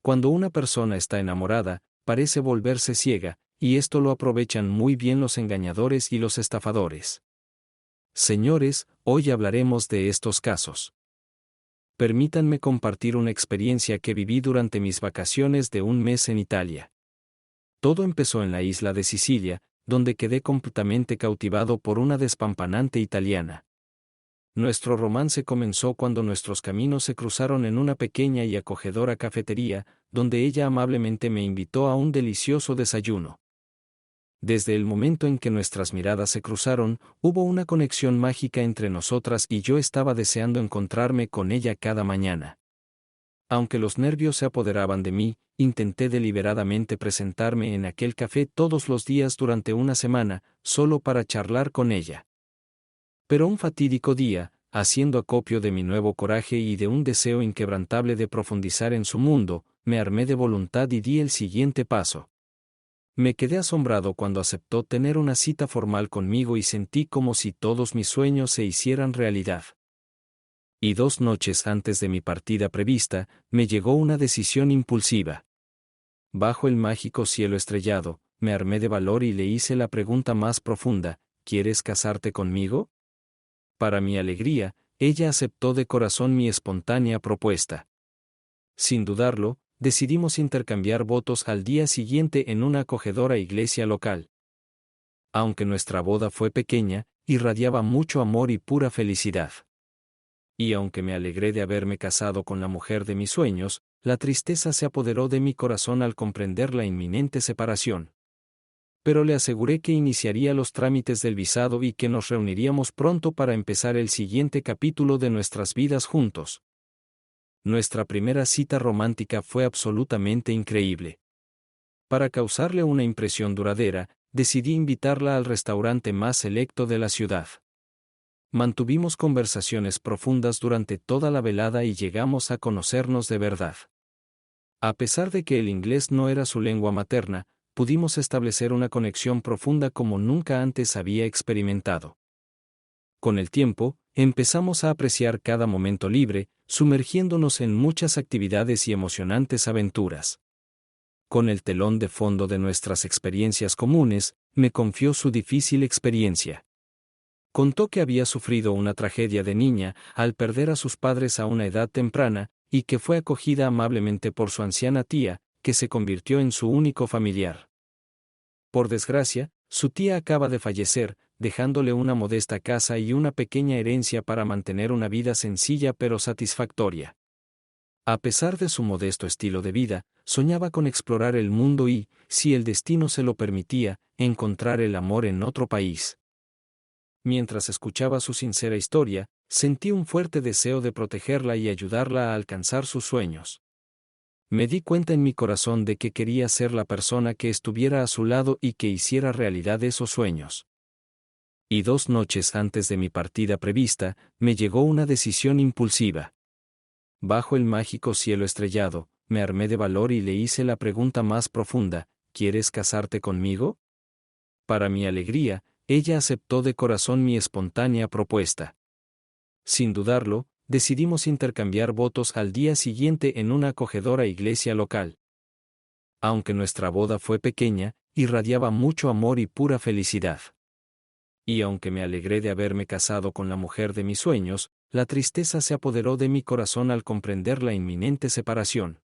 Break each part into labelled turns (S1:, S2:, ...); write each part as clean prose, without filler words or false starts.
S1: Cuando una persona está enamorada, parece volverse ciega, y esto lo aprovechan muy bien los engañadores y los estafadores. Señores, hoy hablaremos de estos casos. Permítanme compartir una experiencia que viví durante mis vacaciones de un mes en Italia. Todo empezó en la isla de Sicilia, donde quedé completamente cautivado por una despampanante italiana. Nuestro romance comenzó cuando nuestros caminos se cruzaron en una pequeña y acogedora cafetería, donde ella amablemente me invitó a un delicioso desayuno. Desde el momento en que nuestras miradas se cruzaron, hubo una conexión mágica entre nosotras y yo estaba deseando encontrarme con ella cada mañana. Aunque los nervios se apoderaban de mí, intenté deliberadamente presentarme en aquel café todos los días durante una semana, solo para charlar con ella. Pero un fatídico día, haciendo acopio de mi nuevo coraje y de un deseo inquebrantable de profundizar en su mundo, me armé de voluntad y di el siguiente paso. Me quedé asombrado cuando aceptó tener una cita formal conmigo y sentí como si todos mis sueños se hicieran realidad. Y 2 noches antes de mi partida prevista, me llegó una decisión impulsiva. Bajo el mágico cielo estrellado, me armé de valor y le hice la pregunta más profunda: ¿quieres casarte conmigo? Para mi alegría, ella aceptó de corazón mi espontánea propuesta. Sin dudarlo, decidimos intercambiar votos al día siguiente en una acogedora iglesia local. Aunque nuestra boda fue pequeña, irradiaba mucho amor y pura felicidad. Y aunque me alegré de haberme casado con la mujer de mis sueños, la tristeza se apoderó de mi corazón al comprender la inminente separación. Pero le aseguré que iniciaría los trámites del visado y que nos reuniríamos pronto para empezar el siguiente capítulo de nuestras vidas juntos. Nuestra primera cita romántica fue absolutamente increíble. Para causarle una impresión duradera, decidí invitarla al restaurante más selecto de la ciudad. Mantuvimos conversaciones profundas durante toda la velada y llegamos a conocernos de verdad. A pesar de que el inglés no era su lengua materna, pudimos establecer una conexión profunda como nunca antes había experimentado. Con el tiempo, empezamos a apreciar cada momento libre, sumergiéndonos en muchas actividades y emocionantes aventuras. Con el telón de fondo de nuestras experiencias comunes, me confió su difícil experiencia. Contó que había sufrido una tragedia de niña al perder a sus padres a una edad temprana, y que fue acogida amablemente por su anciana tía, que se convirtió en su único familiar. Por desgracia, su tía acaba de fallecer, dejándole una modesta casa y una pequeña herencia para mantener una vida sencilla pero satisfactoria. A pesar de su modesto estilo de vida, soñaba con explorar el mundo y, si el destino se lo permitía, encontrar el amor en otro país. Mientras escuchaba su sincera historia, sentí un fuerte deseo de protegerla y ayudarla a alcanzar sus sueños. Me di cuenta en mi corazón de que quería ser la persona que estuviera a su lado y que hiciera realidad esos sueños. Y 2 noches antes de mi partida prevista, me llegó una decisión impulsiva. Bajo el mágico cielo estrellado, me armé de valor y le hice la pregunta más profunda: ¿quieres casarte conmigo? Para mi alegría, ella aceptó de corazón mi espontánea propuesta. Sin dudarlo, decidimos intercambiar votos al día siguiente en una acogedora iglesia local. Aunque nuestra boda fue pequeña, irradiaba mucho amor y pura felicidad. Y aunque me alegré de haberme casado con la mujer de mis sueños, la tristeza se apoderó de mi corazón al comprender la inminente separación.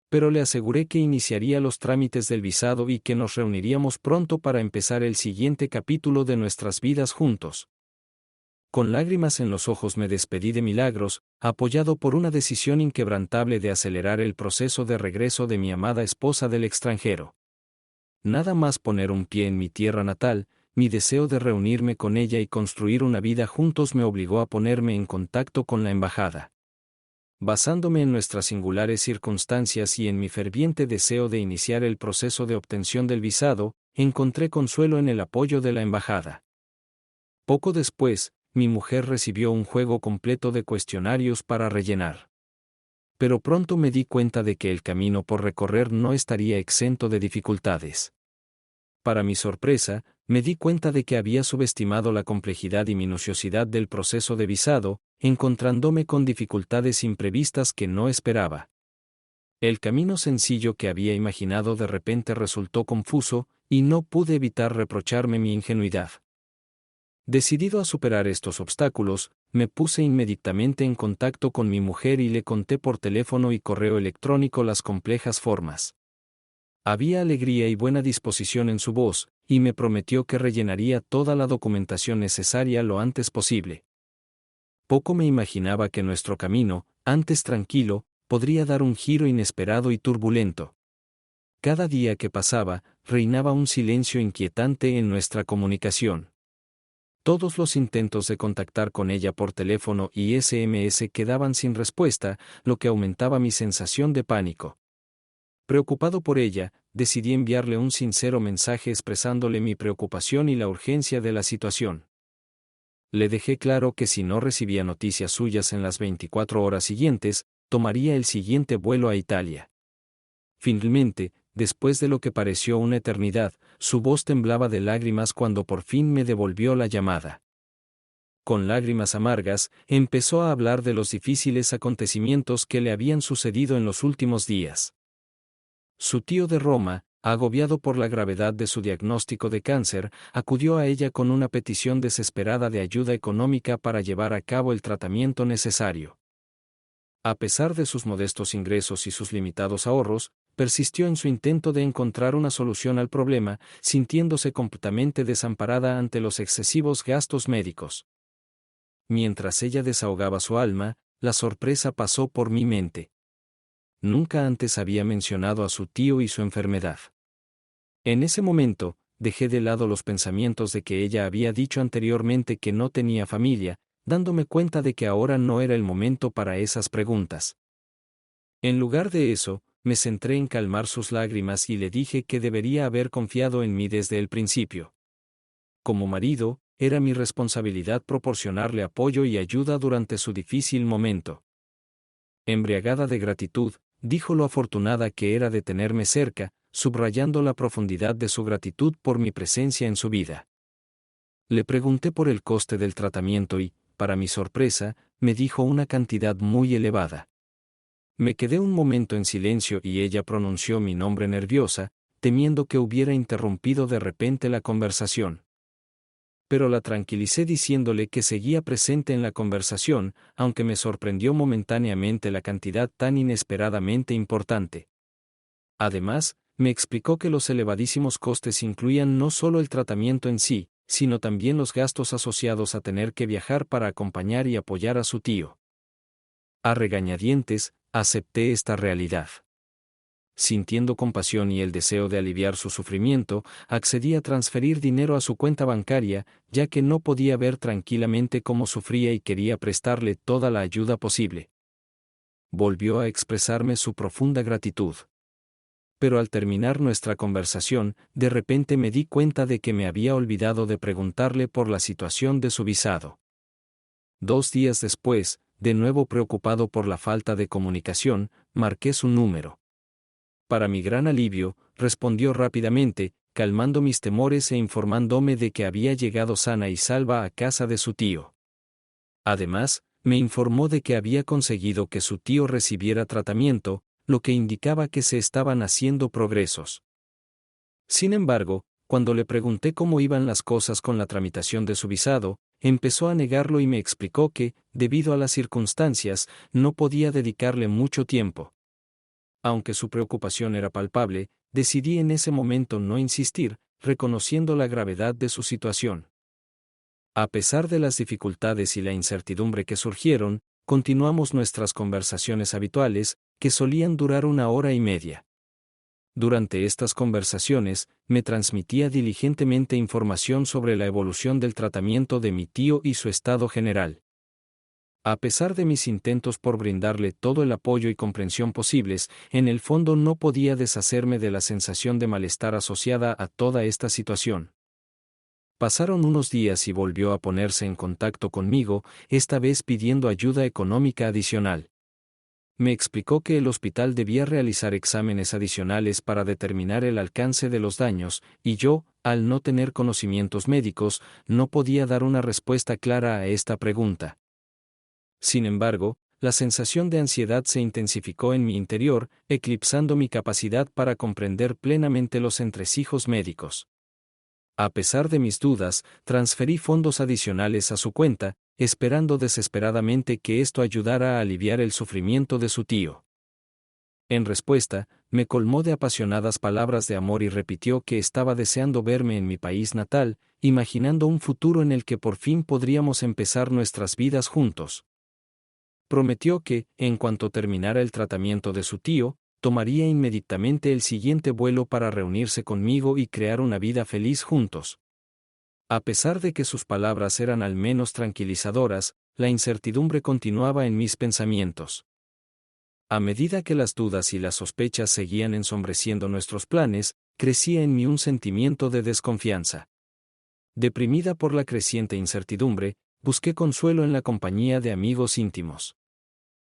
S1: Pero le aseguré que iniciaría los trámites del visado y que nos reuniríamos pronto para empezar el siguiente capítulo de nuestras vidas juntos. Con lágrimas en los ojos me despedí de Milagros, apoyado por una decisión inquebrantable de acelerar el proceso de regreso de mi amada esposa del extranjero. Nada más poner un pie en mi tierra natal, mi deseo de reunirme con ella y construir una vida juntos me obligó a ponerme en contacto con la embajada. Basándome en nuestras singulares circunstancias y en mi ferviente deseo de iniciar el proceso de obtención del visado, encontré consuelo en el apoyo de la embajada. Poco después, mi mujer recibió un juego completo de cuestionarios para rellenar. Pero pronto me di cuenta de que el camino por recorrer no estaría exento de dificultades. Para mi sorpresa, me di cuenta de que había subestimado la complejidad y minuciosidad del proceso de visado, encontrándome con dificultades imprevistas que no esperaba. El camino sencillo que había imaginado de repente resultó confuso, y no pude evitar reprocharme mi ingenuidad. Decidido a superar estos obstáculos, me puse inmediatamente en contacto con mi mujer y le conté por teléfono y correo electrónico las complejas formas. Había alegría y buena disposición en su voz, y me prometió que rellenaría toda la documentación necesaria lo antes posible. Poco me imaginaba que nuestro camino, antes tranquilo, podría dar un giro inesperado y turbulento. Cada día que pasaba, reinaba un silencio inquietante en nuestra comunicación. Todos los intentos de contactar con ella por teléfono y SMS quedaban sin respuesta, lo que aumentaba mi sensación de pánico. Preocupado por ella, decidí enviarle un sincero mensaje expresándole mi preocupación y la urgencia de la situación. Le dejé claro que si no recibía noticias suyas en las 24 horas siguientes, tomaría el siguiente vuelo a Italia. Finalmente, después de lo que pareció una eternidad, su voz temblaba de lágrimas cuando por fin me devolvió la llamada. Con lágrimas amargas, empezó a hablar de los difíciles acontecimientos que le habían sucedido en los últimos días. Su tío de Roma, agobiado por la gravedad de su diagnóstico de cáncer, acudió a ella con una petición desesperada de ayuda económica para llevar a cabo el tratamiento necesario. A pesar de sus modestos ingresos y sus limitados ahorros, persistió en su intento de encontrar una solución al problema, sintiéndose completamente desamparada ante los excesivos gastos médicos. Mientras ella desahogaba su alma, la sorpresa pasó por mi mente. Nunca antes había mencionado a su tío y su enfermedad. En ese momento, dejé de lado los pensamientos de que ella había dicho anteriormente que no tenía familia, dándome cuenta de que ahora no era el momento para esas preguntas. En lugar de eso, me centré en calmar sus lágrimas y le dije que debería haber confiado en mí desde el principio. Como marido, era mi responsabilidad proporcionarle apoyo y ayuda durante su difícil momento. Embriagada de gratitud, dijo lo afortunada que era de tenerme cerca, subrayando la profundidad de su gratitud por mi presencia en su vida. Le pregunté por el coste del tratamiento y, para mi sorpresa, me dijo una cantidad muy elevada. Me quedé un momento en silencio y ella pronunció mi nombre nerviosa, temiendo que hubiera interrumpido de repente la conversación. Pero la tranquilicé diciéndole que seguía presente en la conversación, aunque me sorprendió momentáneamente la cantidad tan inesperadamente importante. Además, me explicó que los elevadísimos costes incluían no solo el tratamiento en sí, sino también los gastos asociados a tener que viajar para acompañar y apoyar a su tío. A regañadientes, acepté esta realidad. Sintiendo compasión y el deseo de aliviar su sufrimiento, accedí a transferir dinero a su cuenta bancaria, ya que no podía ver tranquilamente cómo sufría y quería prestarle toda la ayuda posible. Volvió a expresarme su profunda gratitud. Pero al terminar nuestra conversación, de repente me di cuenta de que me había olvidado de preguntarle por la situación de su visado. 2 días después, de nuevo preocupado por la falta de comunicación, marqué su número. Para mi gran alivio, respondió rápidamente, calmando mis temores e informándome de que había llegado sana y salva a casa de su tío. Además, me informó de que había conseguido que su tío recibiera tratamiento, lo que indicaba que se estaban haciendo progresos. Sin embargo, cuando le pregunté cómo iban las cosas con la tramitación de su visado, empezó a negarlo y me explicó que, debido a las circunstancias, no podía dedicarle mucho tiempo. Aunque su preocupación era palpable, decidí en ese momento no insistir, reconociendo la gravedad de su situación. A pesar de las dificultades y la incertidumbre que surgieron, continuamos nuestras conversaciones habituales, que solían durar 1 hora y media. Durante estas conversaciones, me transmitía diligentemente información sobre la evolución del tratamiento de mi tío y su estado general. A pesar de mis intentos por brindarle todo el apoyo y comprensión posibles, en el fondo no podía deshacerme de la sensación de malestar asociada a toda esta situación. Pasaron unos días y volvió a ponerse en contacto conmigo, esta vez pidiendo ayuda económica adicional. Me explicó que el hospital debía realizar exámenes adicionales para determinar el alcance de los daños, y yo, al no tener conocimientos médicos, no podía dar una respuesta clara a esta pregunta. Sin embargo, la sensación de ansiedad se intensificó en mi interior, eclipsando mi capacidad para comprender plenamente los entresijos médicos. A pesar de mis dudas, transferí fondos adicionales a su cuenta, esperando desesperadamente que esto ayudara a aliviar el sufrimiento de su tío. En respuesta, me colmó de apasionadas palabras de amor y repitió que estaba deseando verme en mi país natal, imaginando un futuro en el que por fin podríamos empezar nuestras vidas juntos. Prometió que, en cuanto terminara el tratamiento de su tío, tomaría inmediatamente el siguiente vuelo para reunirse conmigo y crear una vida feliz juntos. A pesar de que sus palabras eran al menos tranquilizadoras, la incertidumbre continuaba en mis pensamientos. A medida que las dudas y las sospechas seguían ensombreciendo nuestros planes, crecía en mí un sentimiento de desconfianza. Deprimida por la creciente incertidumbre, busqué consuelo en la compañía de amigos íntimos.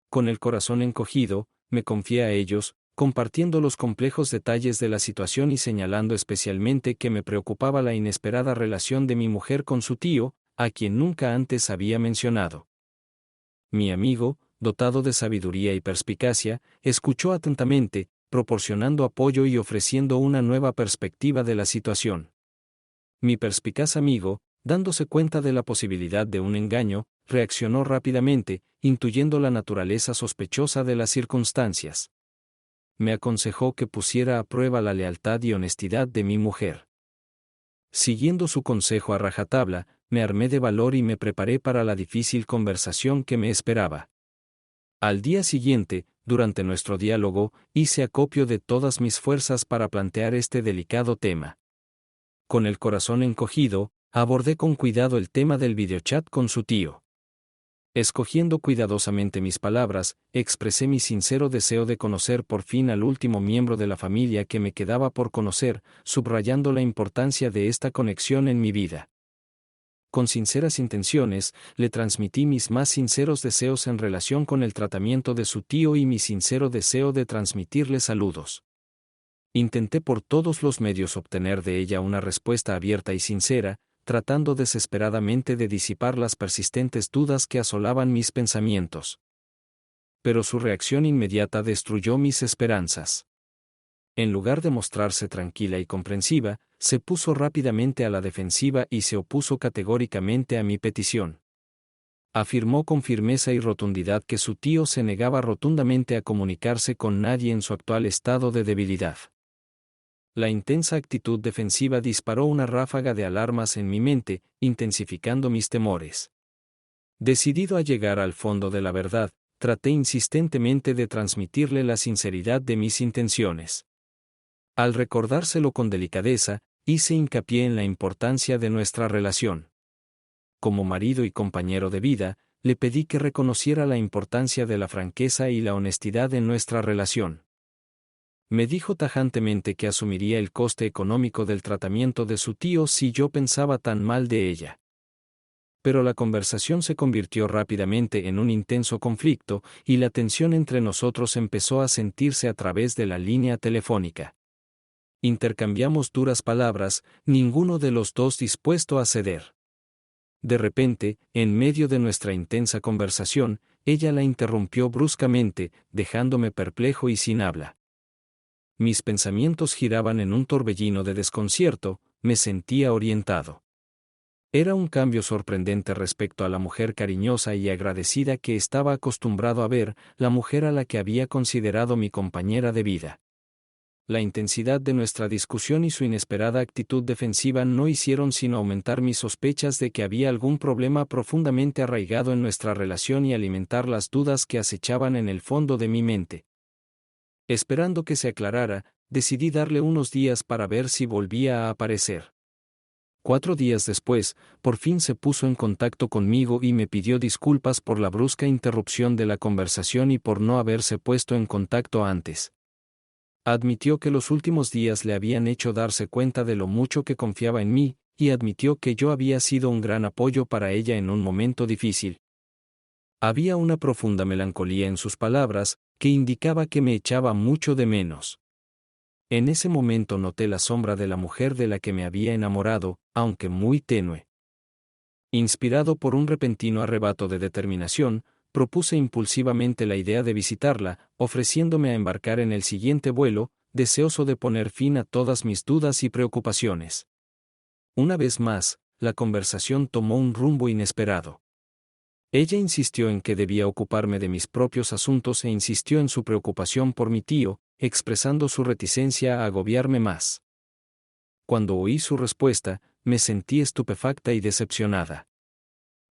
S1: Con el corazón encogido, me confié a ellos, compartiendo los complejos detalles de la situación y señalando especialmente que me preocupaba la inesperada relación de mi mujer con su tío, a quien nunca antes había mencionado. Mi amigo, dotado de sabiduría y perspicacia, escuchó atentamente, proporcionando apoyo y ofreciendo una nueva perspectiva de la situación. Mi perspicaz amigo, dándose cuenta de la posibilidad de un engaño, reaccionó rápidamente, intuyendo la naturaleza sospechosa de las circunstancias. Me aconsejó que pusiera a prueba la lealtad y honestidad de mi mujer. Siguiendo su consejo a rajatabla, me armé de valor y me preparé para la difícil conversación que me esperaba. Al día siguiente, durante nuestro diálogo, hice acopio de todas mis fuerzas para plantear este delicado tema. Con el corazón encogido, abordé con cuidado el tema del videochat con su tío. Escogiendo cuidadosamente mis palabras, expresé mi sincero deseo de conocer por fin al último miembro de la familia que me quedaba por conocer, subrayando la importancia de esta conexión en mi vida. Con sinceras intenciones, le transmití mis más sinceros deseos en relación con el tratamiento de su tío y mi sincero deseo de transmitirle saludos. Intenté por todos los medios obtener de ella una respuesta abierta y sincera, tratando desesperadamente de disipar las persistentes dudas que asolaban mis pensamientos. Pero su reacción inmediata destruyó mis esperanzas. En lugar de mostrarse tranquila y comprensiva, se puso rápidamente a la defensiva y se opuso categóricamente a mi petición. Afirmó con firmeza y rotundidad que su tío se negaba rotundamente a comunicarse con nadie en su actual estado de debilidad. La intensa actitud defensiva disparó una ráfaga de alarmas en mi mente, intensificando mis temores. Decidido a llegar al fondo de la verdad, traté insistentemente de transmitirle la sinceridad de mis intenciones. Al recordárselo con delicadeza, hice hincapié en la importancia de nuestra relación. Como marido y compañero de vida, le pedí que reconociera la importancia de la franqueza y la honestidad en nuestra relación. Me dijo tajantemente que asumiría el coste económico del tratamiento de su tío si yo pensaba tan mal de ella. Pero la conversación se convirtió rápidamente en un intenso conflicto, y la tensión entre nosotros empezó a sentirse a través de la línea telefónica. Intercambiamos duras palabras, ninguno de los dos dispuesto a ceder. De repente, en medio de nuestra intensa conversación, ella la interrumpió bruscamente, dejándome perplejo y sin habla. Mis pensamientos giraban en un torbellino de desconcierto, me sentía orientado. Era un cambio sorprendente respecto a la mujer cariñosa y agradecida que estaba acostumbrado a ver, la mujer a la que había considerado mi compañera de vida. La intensidad de nuestra discusión y su inesperada actitud defensiva no hicieron sino aumentar mis sospechas de que había algún problema profundamente arraigado en nuestra relación y alimentar las dudas que acechaban en el fondo de mi mente. Esperando que se aclarara, decidí darle unos días para ver si volvía a aparecer. 4 días después, por fin se puso en contacto conmigo y me pidió disculpas por la brusca interrupción de la conversación y por no haberse puesto en contacto antes. Admitió que los últimos días le habían hecho darse cuenta de lo mucho que confiaba en mí, y admitió que yo había sido un gran apoyo para ella en un momento difícil. Había una profunda melancolía en sus palabras, que indicaba que me echaba mucho de menos. En ese momento noté la sombra de la mujer de la que me había enamorado, aunque muy tenue. Inspirado por un repentino arrebato de determinación, propuse impulsivamente la idea de visitarla, ofreciéndome a embarcar en el siguiente vuelo, deseoso de poner fin a todas mis dudas y preocupaciones. Una vez más, la conversación tomó un rumbo inesperado. Ella insistió en que debía ocuparme de mis propios asuntos e insistió en su preocupación por mi tío, expresando su reticencia a agobiarme más. Cuando oí su respuesta, me sentí estupefacta y decepcionada.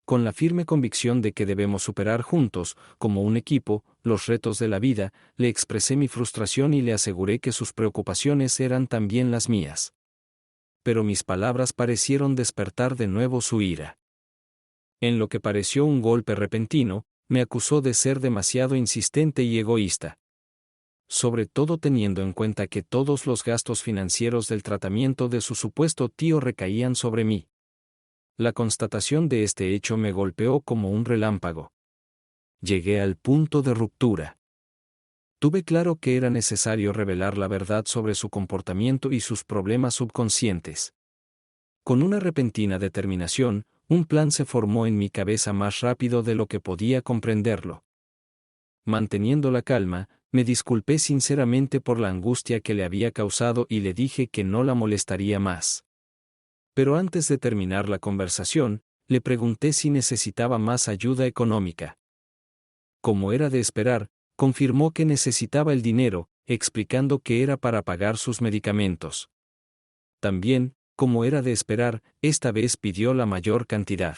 S1: Con la firme convicción de que debemos superar juntos, como un equipo, los retos de la vida, le expresé mi frustración y le aseguré que sus preocupaciones eran también las mías. Pero mis palabras parecieron despertar de nuevo su ira. En lo que pareció un golpe repentino, me acusó de ser demasiado insistente y egoísta. Sobre todo teniendo en cuenta que todos los gastos financieros del tratamiento de su supuesto tío recaían sobre mí. La constatación de este hecho me golpeó como un relámpago. Llegué al punto de ruptura. Tuve claro que era necesario revelar la verdad sobre su comportamiento y sus problemas subconscientes. Con una repentina determinación, un plan se formó en mi cabeza más rápido de lo que podía comprenderlo. Manteniendo la calma, me disculpé sinceramente por la angustia que le había causado y le dije que no la molestaría más. Pero antes de terminar la conversación, le pregunté si necesitaba más ayuda económica. Como era de esperar, confirmó que necesitaba el dinero, explicando que era para pagar sus medicamentos. También, como era de esperar, esta vez pidió la mayor cantidad.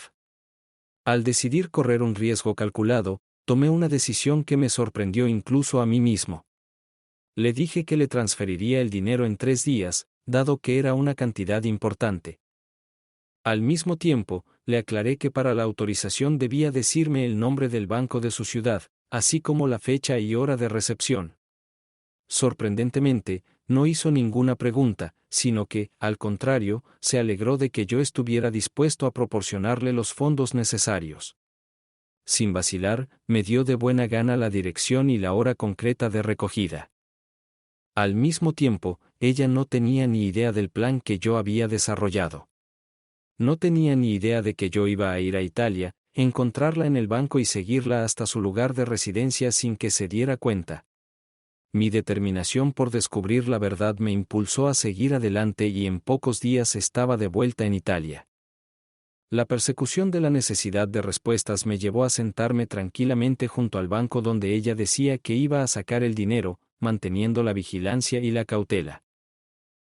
S1: Al decidir correr un riesgo calculado, tomé una decisión que me sorprendió incluso a mí mismo. Le dije que le transferiría el dinero en 3 días, dado que era una cantidad importante. Al mismo tiempo, le aclaré que para la autorización debía decirme el nombre del banco de su ciudad, así como la fecha y hora de recepción. Sorprendentemente, no hizo ninguna pregunta, sino que, al contrario, se alegró de que yo estuviera dispuesto a proporcionarle los fondos necesarios. Sin vacilar, me dio de buena gana la dirección y la hora concreta de recogida. Al mismo tiempo, ella no tenía ni idea del plan que yo había desarrollado. No tenía ni idea de que yo iba a ir a Italia, encontrarla en el banco y seguirla hasta su lugar de residencia sin que se diera cuenta. Mi determinación por descubrir la verdad me impulsó a seguir adelante y en pocos días estaba de vuelta en Italia. La persecución de la necesidad de respuestas me llevó a sentarme tranquilamente junto al banco donde ella decía que iba a sacar el dinero, manteniendo la vigilancia y la cautela.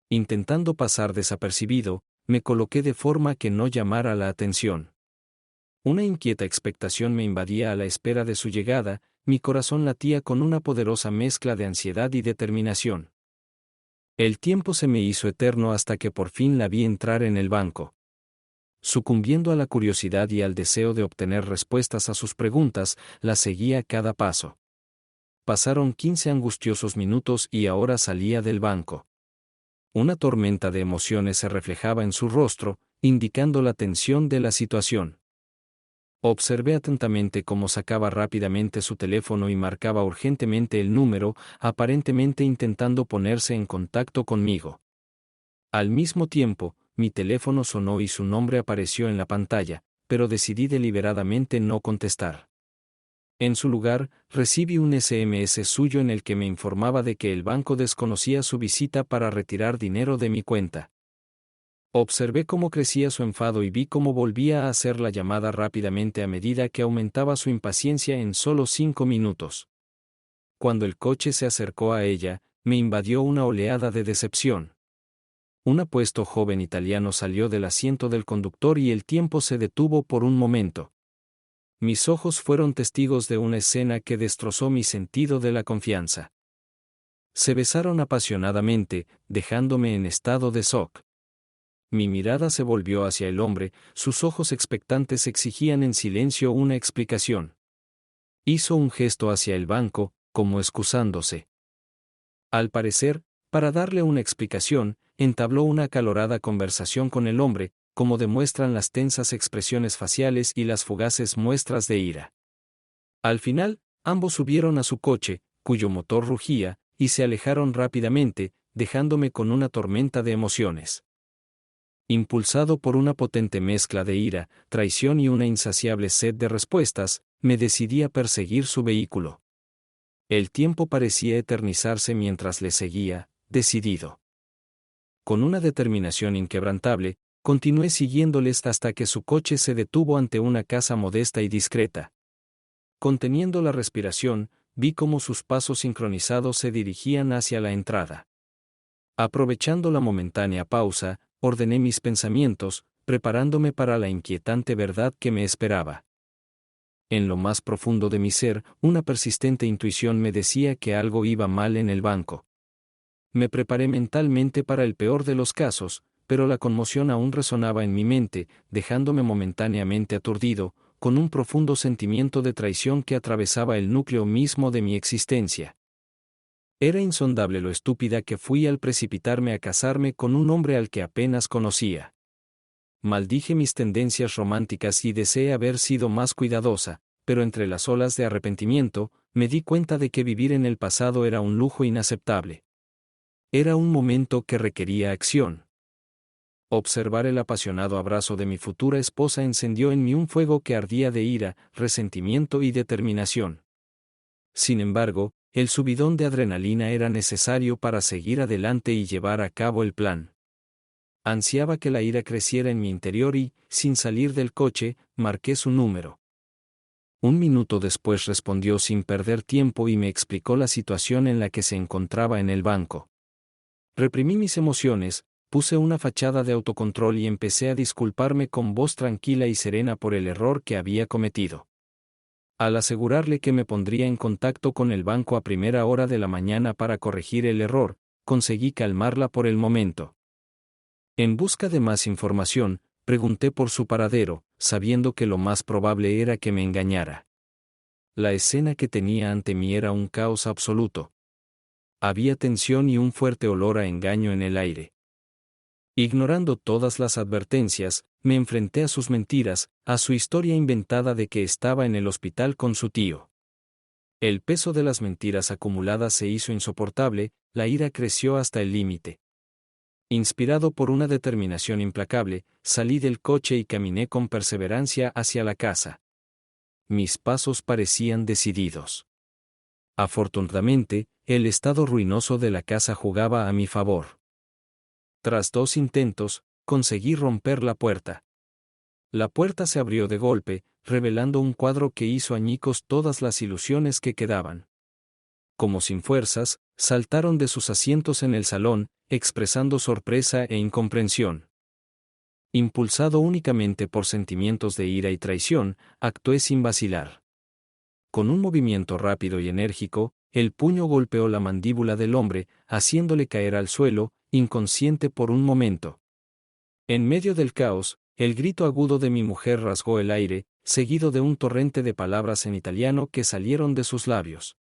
S1: Intentando pasar desapercibido, me coloqué de forma que no llamara la atención. Una inquieta expectación me invadía a la espera de su llegada, mi corazón latía con una poderosa mezcla de ansiedad y determinación. El tiempo se me hizo eterno hasta que por fin la vi entrar en el banco. Sucumbiendo a la curiosidad y al deseo de obtener respuestas a sus preguntas, la seguía a cada paso. Pasaron 15 angustiosos minutos y ahora salía del banco. Una tormenta de emociones se reflejaba en su rostro, indicando la tensión de la situación. Observé atentamente cómo sacaba rápidamente su teléfono y marcaba urgentemente el número, aparentemente intentando ponerse en contacto conmigo. Al mismo tiempo, mi teléfono sonó y su nombre apareció en la pantalla, pero decidí deliberadamente no contestar. En su lugar, recibí un SMS suyo en el que me informaba de que el banco desconocía su visita para retirar dinero de mi cuenta. Observé cómo crecía su enfado y vi cómo volvía a hacer la llamada rápidamente a medida que aumentaba su impaciencia en solo 5 minutos. Cuando el coche se acercó a ella, me invadió una oleada de decepción. Un apuesto joven italiano salió del asiento del conductor y el tiempo se detuvo por un momento. Mis ojos fueron testigos de una escena que destrozó mi sentido de la confianza. Se besaron apasionadamente, dejándome en estado de shock. Mi mirada se volvió hacia el hombre, sus ojos expectantes exigían en silencio una explicación. Hizo un gesto hacia el banco, como excusándose. Al parecer, para darle una explicación, entabló una acalorada conversación con el hombre, como demuestran las tensas expresiones faciales y las fugaces muestras de ira. Al final, ambos subieron a su coche, cuyo motor rugía, y se alejaron rápidamente, dejándome con una tormenta de emociones. Impulsado por una potente mezcla de ira, traición y una insaciable sed de respuestas, me decidí a perseguir su vehículo. El tiempo parecía eternizarse mientras le seguía, decidido. Con una determinación inquebrantable, continué siguiéndoles hasta que su coche se detuvo ante una casa modesta y discreta. Conteniendo la respiración, vi cómo sus pasos sincronizados se dirigían hacia la entrada. Aprovechando la momentánea pausa, ordené mis pensamientos, preparándome para la inquietante verdad que me esperaba. En lo más profundo de mi ser, una persistente intuición me decía que algo iba mal en el banco. Me preparé mentalmente para el peor de los casos, pero la conmoción aún resonaba en mi mente, dejándome momentáneamente aturdido, con un profundo sentimiento de traición que atravesaba el núcleo mismo de mi existencia. Era insondable lo estúpida que fui al precipitarme a casarme con un hombre al que apenas conocía. Maldije mis tendencias románticas y deseé haber sido más cuidadosa, pero entre las olas de arrepentimiento, me di cuenta de que vivir en el pasado era un lujo inaceptable. Era un momento que requería acción. Observar el apasionado abrazo de mi futura esposa encendió en mí un fuego que ardía de ira, resentimiento y determinación. Sin embargo, el subidón de adrenalina era necesario para seguir adelante y llevar a cabo el plan. Ansiaba que la ira creciera en mi interior y, sin salir del coche, marqué su número. Un minuto después respondió sin perder tiempo y me explicó la situación en la que se encontraba en el banco. Reprimí mis emociones, puse una fachada de autocontrol y empecé a disculparme con voz tranquila y serena por el error que había cometido. Al asegurarle que me pondría en contacto con el banco a primera hora de la mañana para corregir el error, conseguí calmarla por el momento. En busca de más información, pregunté por su paradero, sabiendo que lo más probable era que me engañara. La escena que tenía ante mí era un caos absoluto. Había tensión y un fuerte olor a engaño en el aire. Ignorando todas las advertencias, me enfrenté a sus mentiras, a su historia inventada de que estaba en el hospital con su tío. El peso de las mentiras acumuladas se hizo insoportable, la ira creció hasta el límite. Inspirado por una determinación implacable, salí del coche y caminé con perseverancia hacia la casa. Mis pasos parecían decididos. Afortunadamente, el estado ruinoso de la casa jugaba a mi favor. Tras 2 intentos, conseguí romper la puerta. La puerta se abrió de golpe, revelando un cuadro que hizo añicos todas las ilusiones que quedaban. Como sin fuerzas, saltaron de sus asientos en el salón, expresando sorpresa e incomprensión. Impulsado únicamente por sentimientos de ira y traición, actué sin vacilar. Con un movimiento rápido y enérgico, el puño golpeó la mandíbula del hombre, haciéndole caer al suelo, inconsciente por un momento. En medio del caos, el grito agudo de mi mujer rasgó el aire, seguido de un torrente de palabras en italiano que salieron de sus labios.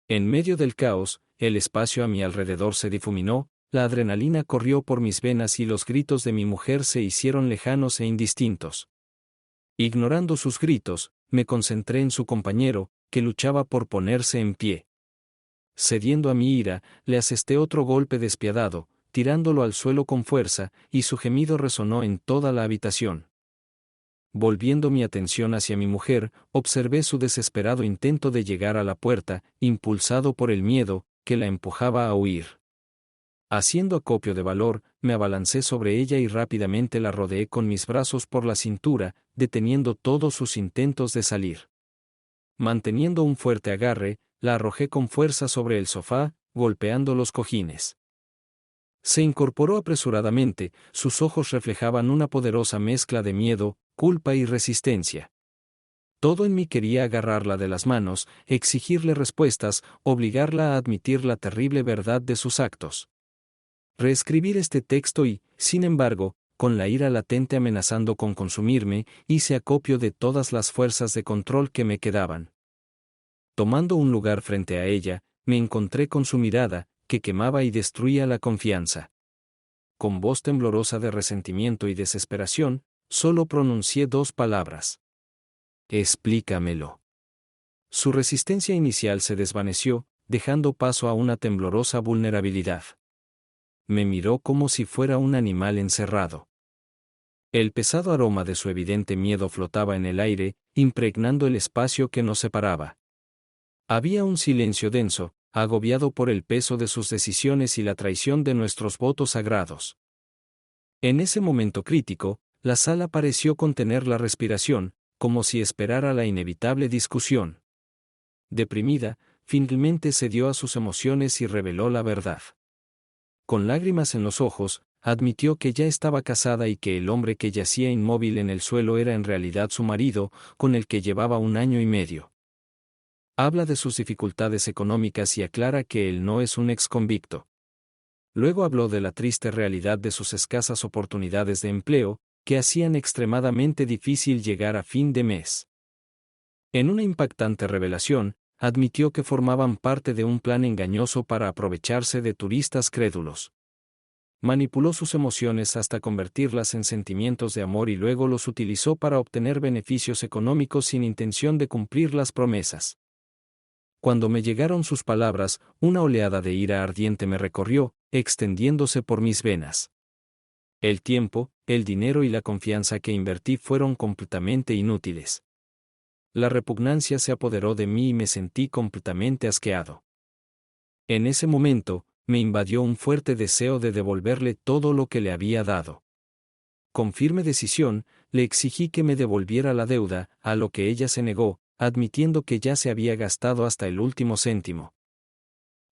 S1: En medio del caos, el espacio a mi alrededor se difuminó, la adrenalina corrió por mis venas y los gritos de mi mujer se hicieron lejanos e indistintos. Ignorando sus gritos, me concentré en su compañero, que luchaba por ponerse en pie. Cediendo a mi ira, le asesté otro golpe despiadado, tirándolo al suelo con fuerza, y su gemido resonó en toda la habitación. Volviendo mi atención hacia mi mujer, observé su desesperado intento de llegar a la puerta, impulsado por el miedo, que la empujaba a huir. Haciendo acopio de valor, me abalancé sobre ella y rápidamente la rodeé con mis brazos por la cintura, deteniendo todos sus intentos de salir. Manteniendo un fuerte agarre, la arrojé con fuerza sobre el sofá, golpeando los cojines. Se incorporó apresuradamente, sus ojos reflejaban una poderosa mezcla de miedo, culpa y resistencia. Todo en mí quería agarrarla de las manos, exigirle respuestas, obligarla a admitir la terrible verdad de sus actos. Reescribir este texto y, sin embargo, con la ira latente amenazando con consumirme, hice acopio de todas las fuerzas de control que me quedaban. Tomando un lugar frente a ella, me encontré con su mirada, que quemaba y destruía la confianza. Con voz temblorosa de resentimiento y desesperación, solo pronuncié 2 palabras. Explícamelo. Su resistencia inicial se desvaneció, dejando paso a una temblorosa vulnerabilidad. Me miró como si fuera un animal encerrado. El pesado aroma de su evidente miedo flotaba en el aire, impregnando el espacio que nos separaba. Había un silencio denso, agobiado por el peso de sus decisiones y la traición de nuestros votos sagrados. En ese momento crítico, la sala pareció contener la respiración, como si esperara la inevitable discusión. Deprimida, finalmente cedió a sus emociones y reveló la verdad. Con lágrimas en los ojos, admitió que ya estaba casada y que el hombre que yacía inmóvil en el suelo era en realidad su marido, con el que llevaba 1 año y medio. Habla de sus dificultades económicas y aclara que él no es un exconvicto. Luego habló de la triste realidad de sus escasas oportunidades de empleo, que hacían extremadamente difícil llegar a fin de mes. En una impactante revelación, admitió que formaban parte de un plan engañoso para aprovecharse de turistas crédulos. Manipuló sus emociones hasta convertirlas en sentimientos de amor y luego los utilizó para obtener beneficios económicos sin intención de cumplir las promesas. Cuando me llegaron sus palabras, una oleada de ira ardiente me recorrió, extendiéndose por mis venas. El tiempo, el dinero y la confianza que invertí fueron completamente inútiles. La repugnancia se apoderó de mí y me sentí completamente asqueado. En ese momento, me invadió un fuerte deseo de devolverle todo lo que le había dado. Con firme decisión, le exigí que me devolviera la deuda, a lo que ella se negó, admitiendo que ya se había gastado hasta el último céntimo.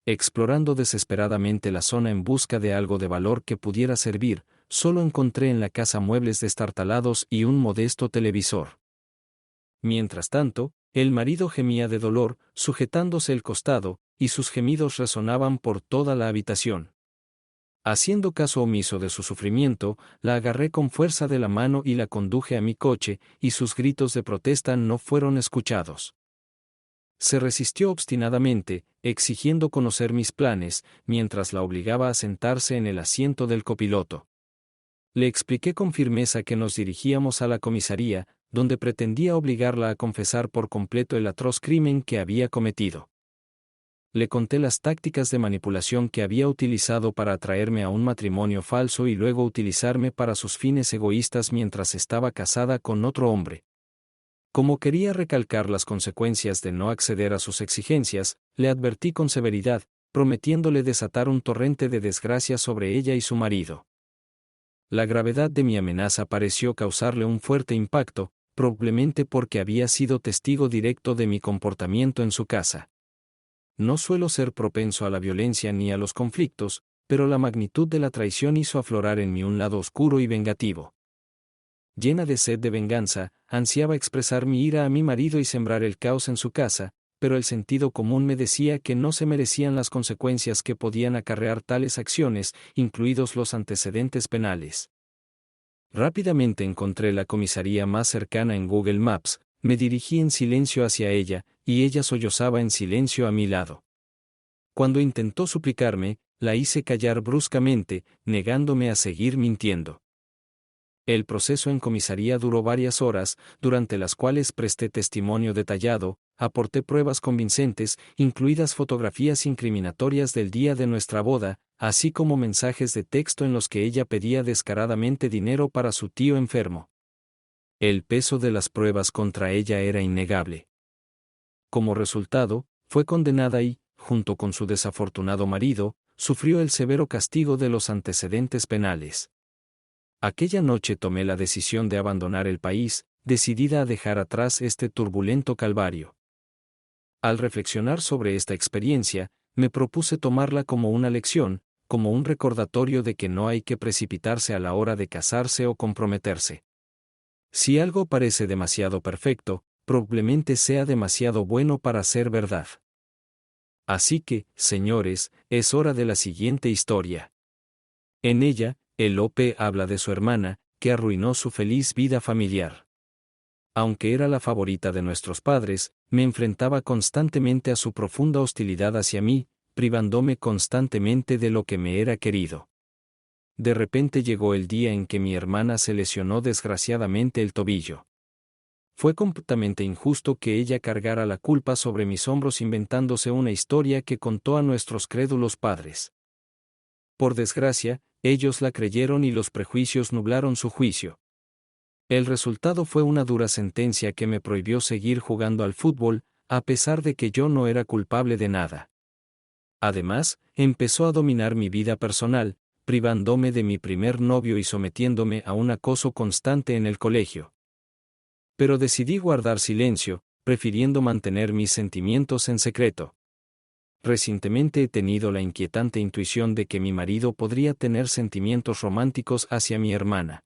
S1: Explorando desesperadamente la zona en busca de algo de valor que pudiera servir, solo encontré en la casa muebles destartalados y un modesto televisor. Mientras tanto, el marido gemía de dolor, sujetándose el costado, y sus gemidos resonaban por toda la habitación. Haciendo caso omiso de su sufrimiento, la agarré con fuerza de la mano y la conduje a mi coche, y sus gritos de protesta no fueron escuchados. Se resistió obstinadamente, exigiendo conocer mis planes, mientras la obligaba a sentarse en el asiento del copiloto. Le expliqué con firmeza que nos dirigíamos a la comisaría, donde pretendía obligarla a confesar por completo el atroz crimen que había cometido. Le conté las tácticas de manipulación que había utilizado para atraerme a un matrimonio falso y luego utilizarme para sus fines egoístas mientras estaba casada con otro hombre. Como quería recalcar las consecuencias de no acceder a sus exigencias, le advertí con severidad, prometiéndole desatar un torrente de desgracia sobre ella y su marido. La gravedad de mi amenaza pareció causarle un fuerte impacto, probablemente porque había sido testigo directo de mi comportamiento en su casa. No suelo ser propenso a la violencia ni a los conflictos, pero la magnitud de la traición hizo aflorar en mí un lado oscuro y vengativo. Llena de sed de venganza, ansiaba expresar mi ira a mi marido y sembrar el caos en su casa, pero el sentido común me decía que no se merecían las consecuencias que podían acarrear tales acciones, incluidos los antecedentes penales. Rápidamente encontré la comisaría más cercana en Google Maps, me dirigí en silencio hacia ella, y ella sollozaba en silencio a mi lado. Cuando intentó suplicarme, la hice callar bruscamente, negándome a seguir mintiendo. El proceso en comisaría duró varias horas, durante las cuales presté testimonio detallado, aporté pruebas convincentes, incluidas fotografías incriminatorias del día de nuestra boda, así como mensajes de texto en los que ella pedía descaradamente dinero para su tío enfermo. El peso de las pruebas contra ella era innegable. Como resultado, fue condenada y, junto con su desafortunado marido, sufrió el severo castigo de los antecedentes penales. Aquella noche tomé la decisión de abandonar el país, decidida a dejar atrás este turbulento calvario. Al reflexionar sobre esta experiencia, me propuse tomarla como una lección, como un recordatorio de que no hay que precipitarse a la hora de casarse o comprometerse. Si algo parece demasiado perfecto, probablemente sea demasiado bueno para ser verdad. Así que, señores, es hora de la siguiente historia. En ella, Elope habla de su hermana, que arruinó su feliz vida familiar. Aunque era la favorita de nuestros padres, me enfrentaba constantemente a su profunda hostilidad hacia mí, privándome constantemente de lo que me era querido. De repente llegó el día en que mi hermana se lesionó desgraciadamente el tobillo. Fue completamente injusto que ella cargara la culpa sobre mis hombros inventándose una historia que contó a nuestros crédulos padres. Por desgracia, ellos la creyeron y los prejuicios nublaron su juicio. El resultado fue una dura sentencia que me prohibió seguir jugando al fútbol, a pesar de que yo no era culpable de nada. Además, empezó a dominar mi vida personal, privándome de mi primer novio y sometiéndome a un acoso constante en el colegio. Pero decidí guardar silencio, prefiriendo mantener mis sentimientos en secreto. Recientemente he tenido la inquietante intuición de que mi marido podría tener sentimientos románticos hacia mi hermana.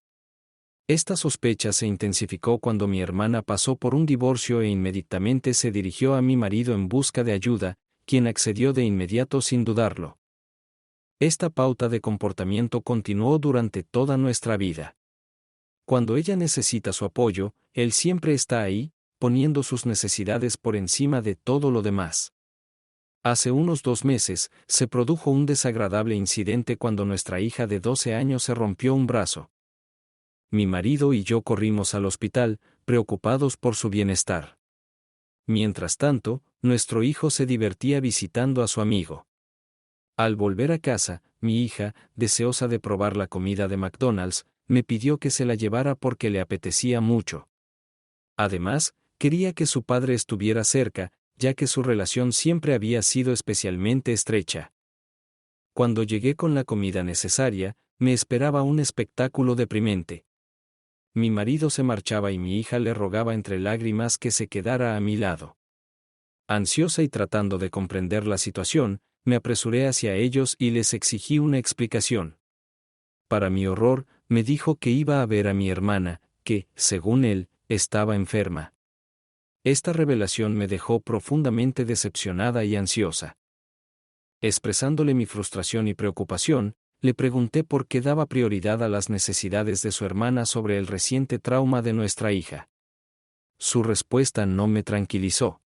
S1: Esta sospecha se intensificó cuando mi hermana pasó por un divorcio e inmediatamente se dirigió a mi marido en busca de ayuda, quien accedió de inmediato sin dudarlo. Esta pauta de comportamiento continuó durante toda nuestra vida. Cuando ella necesita su apoyo, él siempre está ahí, poniendo sus necesidades por encima de todo lo demás. Hace unos 2 meses, se produjo un desagradable incidente cuando nuestra hija de 12 años se rompió un brazo. Mi marido y yo corrimos al hospital, preocupados por su bienestar. Mientras tanto, nuestro hijo se divertía visitando a su amigo. Al volver a casa, mi hija, deseosa de probar la comida de McDonald's, me pidió que se la llevara porque le apetecía mucho. Además, quería que su padre estuviera cerca, ya que su relación siempre había sido especialmente estrecha. Cuando llegué con la comida necesaria, me esperaba un espectáculo deprimente. Mi marido se marchaba y mi hija le rogaba entre lágrimas que se quedara a mi lado. Ansiosa y tratando de comprender la situación, me apresuré hacia ellos y les exigí una explicación. Para mi horror, me dijo que iba a ver a mi hermana, que, según él, estaba enferma. Esta revelación me dejó profundamente decepcionada y ansiosa. Expresándole mi frustración y preocupación, le pregunté por qué daba prioridad a las necesidades de su hermana sobre el reciente trauma de nuestra hija. Su respuesta no me tranquilizó.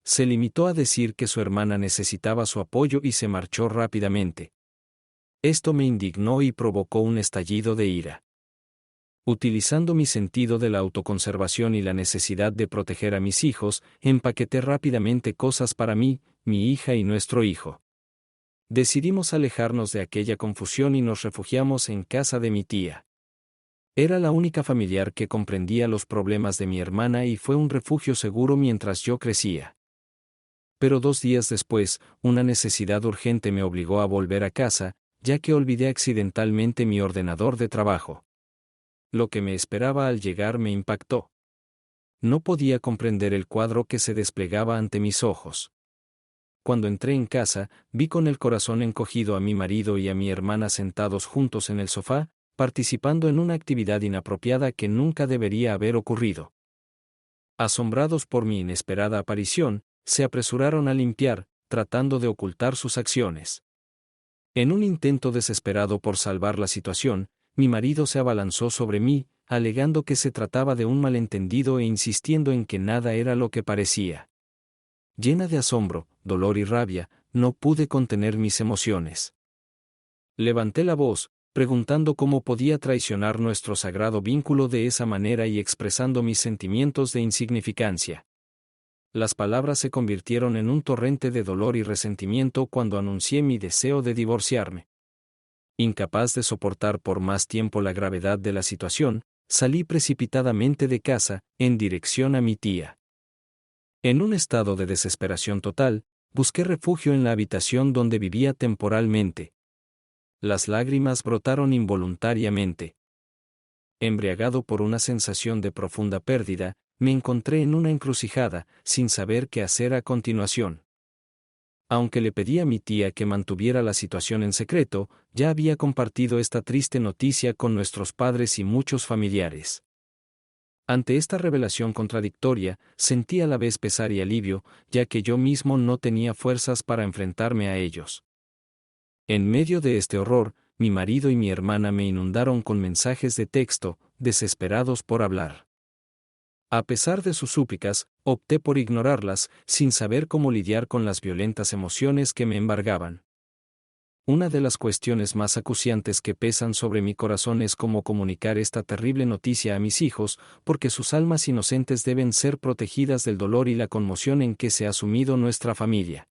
S1: Se limitó a decir que su hermana necesitaba su apoyo y se marchó rápidamente. Esto me indignó y provocó un estallido de ira. Utilizando mi sentido de la autoconservación y la necesidad de proteger a mis hijos, empaqueté rápidamente cosas para mí, mi hija y nuestro hijo. Decidimos alejarnos de aquella confusión y nos refugiamos en casa de mi tía. Era la única familiar que comprendía los problemas de mi hermana y fue un refugio seguro mientras yo crecía. Pero 2 días después, una necesidad urgente me obligó a volver a casa, ya que olvidé accidentalmente mi ordenador de trabajo. Lo que me esperaba al llegar me impactó. No podía comprender el cuadro que se desplegaba ante mis ojos. Cuando entré en casa, vi con el corazón encogido a mi marido y a mi hermana sentados juntos en el sofá, participando en una actividad inapropiada que nunca debería haber ocurrido. Asombrados por mi inesperada aparición, se apresuraron a limpiar, tratando de ocultar sus acciones. En un intento desesperado por salvar la situación, mi marido se abalanzó sobre mí, alegando que se trataba de un malentendido e insistiendo en que nada era lo que parecía. Llena de asombro, dolor y rabia, no pude contener mis emociones. Levanté la voz, preguntando cómo podía traicionar nuestro sagrado vínculo de esa manera y expresando mis sentimientos de insignificancia. Las palabras se convirtieron en un torrente de dolor y resentimiento cuando anuncié mi deseo de divorciarme. Incapaz de soportar por más tiempo la gravedad de la situación, salí precipitadamente de casa, en dirección a mi tía. En un estado de desesperación total, busqué refugio en la habitación donde vivía temporalmente. Las lágrimas brotaron involuntariamente. Embriagado por una sensación de profunda pérdida, me encontré en una encrucijada, sin saber qué hacer a continuación. Aunque le pedí a mi tía que mantuviera la situación en secreto, ya había compartido esta triste noticia con nuestros padres y muchos familiares. Ante esta revelación contradictoria, sentí a la vez pesar y alivio, ya que yo mismo no tenía fuerzas para enfrentarme a ellos. En medio de este horror, mi marido y mi hermana me inundaron con mensajes de texto, desesperados por hablar. A pesar de sus súplicas, opté por ignorarlas, sin saber cómo lidiar con las violentas emociones que me embargaban. Una de las cuestiones más acuciantes que pesan sobre mi corazón es cómo comunicar esta terrible noticia a mis hijos, porque sus almas inocentes deben ser protegidas del dolor y la conmoción en que se ha sumido nuestra familia.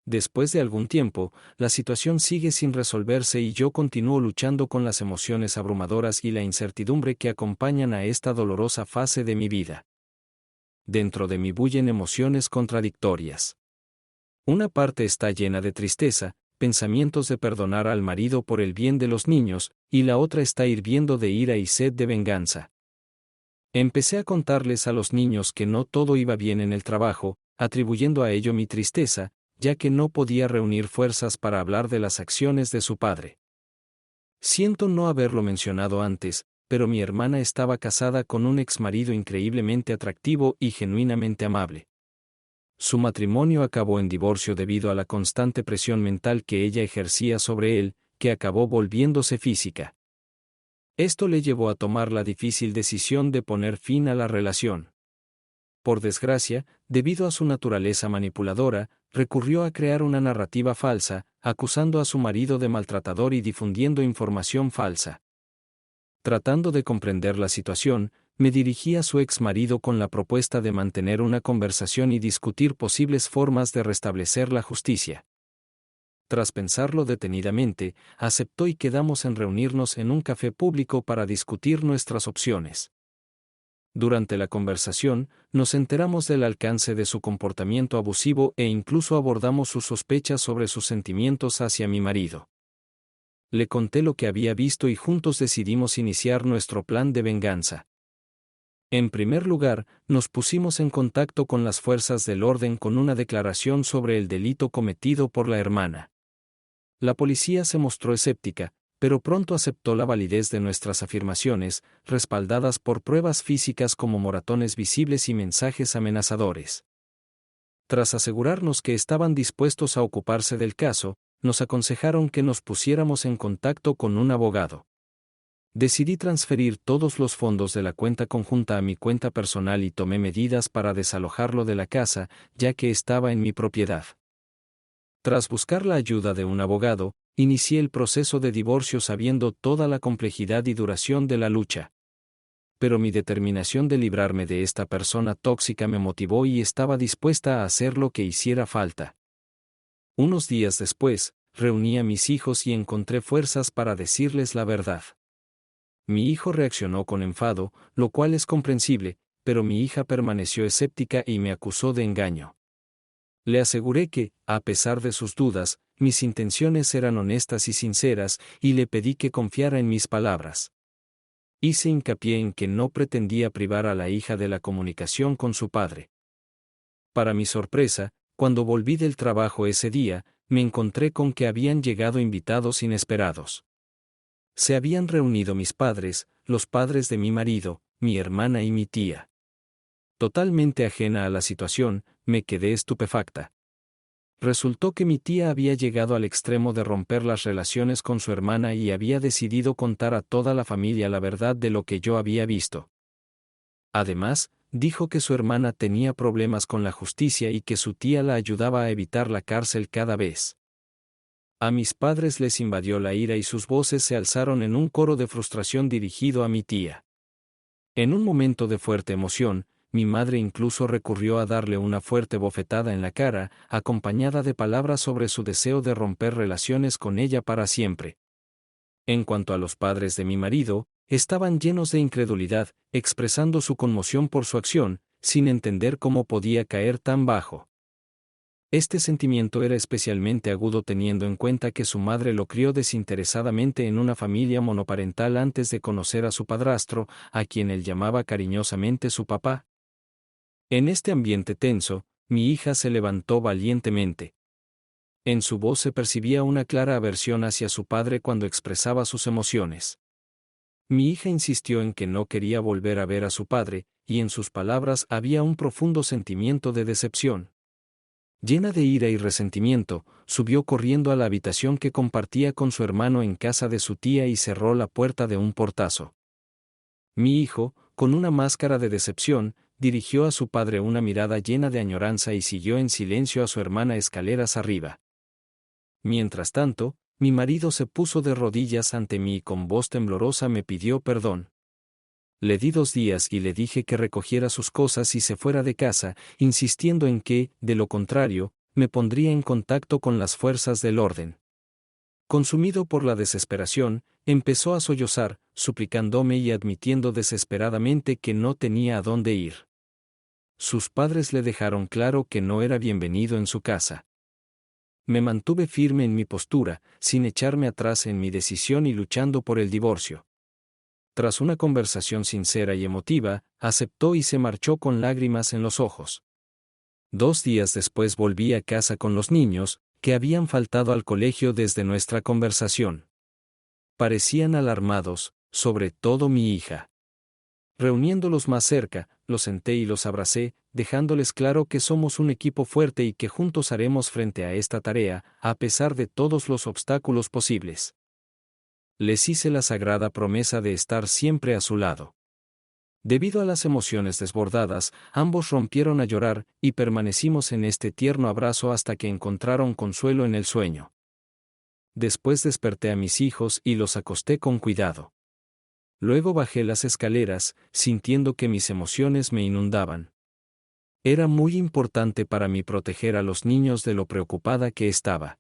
S1: Después de algún tiempo, la situación sigue sin resolverse y yo continúo luchando con las emociones abrumadoras y la incertidumbre que acompañan a esta dolorosa fase de mi vida. Dentro de mí bullen emociones contradictorias. Una parte está llena de tristeza, pensamientos de perdonar al marido por el bien de los niños, y la otra está hirviendo de ira y sed de venganza. Empecé a contarles a los niños que no todo iba bien en el trabajo, atribuyendo a ello mi tristeza, ya que no podía reunir fuerzas para hablar de las acciones de su padre. Siento no haberlo mencionado antes, pero mi hermana estaba casada con un exmarido increíblemente atractivo y genuinamente amable. Su matrimonio acabó en divorcio debido a la constante presión mental que ella ejercía sobre él, que acabó volviéndose física. Esto le llevó a tomar la difícil decisión de poner fin a la relación. Por desgracia, debido a su naturaleza manipuladora, recurrió a crear una narrativa falsa, acusando a su marido de maltratador y difundiendo información falsa. Tratando de comprender la situación, me dirigí a su exmarido con la propuesta de mantener una conversación y discutir posibles formas de restablecer la justicia. Tras pensarlo detenidamente, aceptó y quedamos en reunirnos en un café público para discutir nuestras opciones. Durante la conversación, nos enteramos del alcance de su comportamiento abusivo e incluso abordamos sus sospechas sobre sus sentimientos hacia mi marido. Le conté lo que había visto y juntos decidimos iniciar nuestro plan de venganza. En primer lugar, nos pusimos en contacto con las fuerzas del orden con una declaración sobre el delito cometido por la hermana. La policía se mostró escéptica, pero pronto aceptó la validez de nuestras afirmaciones, respaldadas por pruebas físicas como moratones visibles y mensajes amenazadores. Tras asegurarnos que estaban dispuestos a ocuparse del caso, nos aconsejaron que nos pusiéramos en contacto con un abogado. Decidí transferir todos los fondos de la cuenta conjunta a mi cuenta personal y tomé medidas para desalojarlo de la casa, ya que estaba en mi propiedad. Tras buscar la ayuda de un abogado, inicié el proceso de divorcio sabiendo toda la complejidad y duración de la lucha. Pero mi determinación de librarme de esta persona tóxica me motivó y estaba dispuesta a hacer lo que hiciera falta. Unos días después, reuní a mis hijos y encontré fuerzas para decirles la verdad. Mi hijo reaccionó con enfado, lo cual es comprensible, pero mi hija permaneció escéptica y me acusó de engaño. Le aseguré que, a pesar de sus dudas, mis intenciones eran honestas y sinceras, y le pedí que confiara en mis palabras. Hice hincapié en que no pretendía privar a la hija de la comunicación con su padre. Para mi sorpresa, cuando volví del trabajo ese día, me encontré con que habían llegado invitados inesperados. Se habían reunido mis padres, los padres de mi marido, mi hermana y mi tía. Totalmente ajena a la situación, me quedé estupefacta. Resultó que mi tía había llegado al extremo de romper las relaciones con su hermana y había decidido contar a toda la familia la verdad de lo que yo había visto. Además, dijo que su hermana tenía problemas con la justicia y que su tía la ayudaba a evitar la cárcel cada vez. A mis padres les invadió la ira y sus voces se alzaron en un coro de frustración dirigido a mi tía. En un momento de fuerte emoción, mi madre incluso recurrió a darle una fuerte bofetada en la cara, acompañada de palabras sobre su deseo de romper relaciones con ella para siempre. En cuanto a los padres de mi marido, estaban llenos de incredulidad, expresando su conmoción por su acción, sin entender cómo podía caer tan bajo. Este sentimiento era especialmente agudo teniendo en cuenta que su madre lo crió desinteresadamente en una familia monoparental antes de conocer a su padrastro, a quien él llamaba cariñosamente su papá. En este ambiente tenso, mi hija se levantó valientemente. En su voz se percibía una clara aversión hacia su padre cuando expresaba sus emociones. Mi hija insistió en que no quería volver a ver a su padre, y en sus palabras había un profundo sentimiento de decepción. Llena de ira y resentimiento, subió corriendo a la habitación que compartía con su hermano en casa de su tía y cerró la puerta de un portazo. Mi hijo, con una máscara de decepción, dirigió a su padre una mirada llena de añoranza y siguió en silencio a su hermana escaleras arriba. Mientras tanto, mi marido se puso de rodillas ante mí y con voz temblorosa me pidió perdón. Le di 2 días y le dije que recogiera sus cosas y se fuera de casa, insistiendo en que, de lo contrario, me pondría en contacto con las fuerzas del orden. Consumido por la desesperación, empezó a sollozar, suplicándome y admitiendo desesperadamente que no tenía a dónde ir. Sus padres le dejaron claro que no era bienvenido en su casa. Me mantuve firme en mi postura, sin echarme atrás en mi decisión y luchando por el divorcio. Tras una conversación sincera y emotiva, aceptó y se marchó con lágrimas en los ojos. 2 días después volví a casa con los niños, que habían faltado al colegio desde nuestra conversación. Parecían alarmados, sobre todo mi hija. Reuniéndolos más cerca, los senté y los abracé, dejándoles claro que somos un equipo fuerte y que juntos haremos frente a esta tarea, a pesar de todos los obstáculos posibles. Les hice la sagrada promesa de estar siempre a su lado. Debido a las emociones desbordadas, ambos rompieron a llorar, y permanecimos en este tierno abrazo hasta que encontraron consuelo en el sueño. Después desperté a mis hijos y los acosté con cuidado. Luego bajé las escaleras, sintiendo que mis emociones me inundaban. Era muy importante para mí proteger a los niños de lo preocupada que estaba.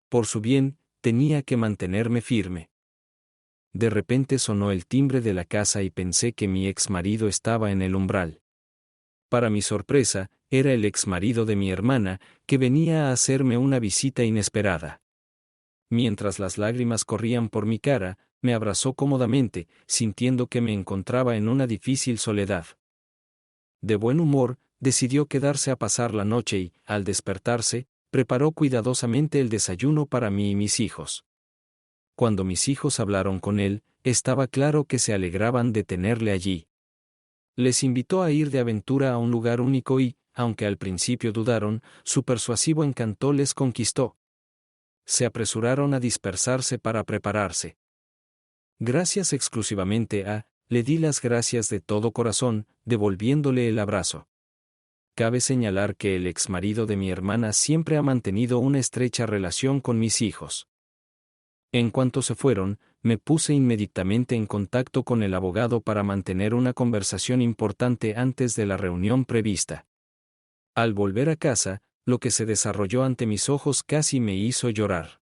S1: Por su bien, tenía que mantenerme firme. De repente sonó el timbre de la casa y pensé que mi exmarido estaba en el umbral. Para mi sorpresa, era el exmarido de mi hermana, que venía a hacerme una visita inesperada. Mientras las lágrimas corrían por mi cara, me abrazó cómodamente, sintiendo que me encontraba en una difícil soledad. De buen humor, decidió quedarse a pasar la noche y, al despertarse, preparó cuidadosamente el desayuno para mí y mis hijos. Cuando mis hijos hablaron con él, estaba claro que se alegraban de tenerle allí. Les invitó a ir de aventura a un lugar único y, aunque al principio dudaron, su persuasivo encanto les conquistó. Se apresuraron a dispersarse para prepararse. Gracias exclusivamente le di las gracias de todo corazón, devolviéndole el abrazo. Cabe señalar que el exmarido de mi hermana siempre ha mantenido una estrecha relación con mis hijos. En cuanto se fueron, me puse inmediatamente en contacto con el abogado para mantener una conversación importante antes de la reunión prevista. Al volver a casa, lo que se desarrolló ante mis ojos casi me hizo llorar.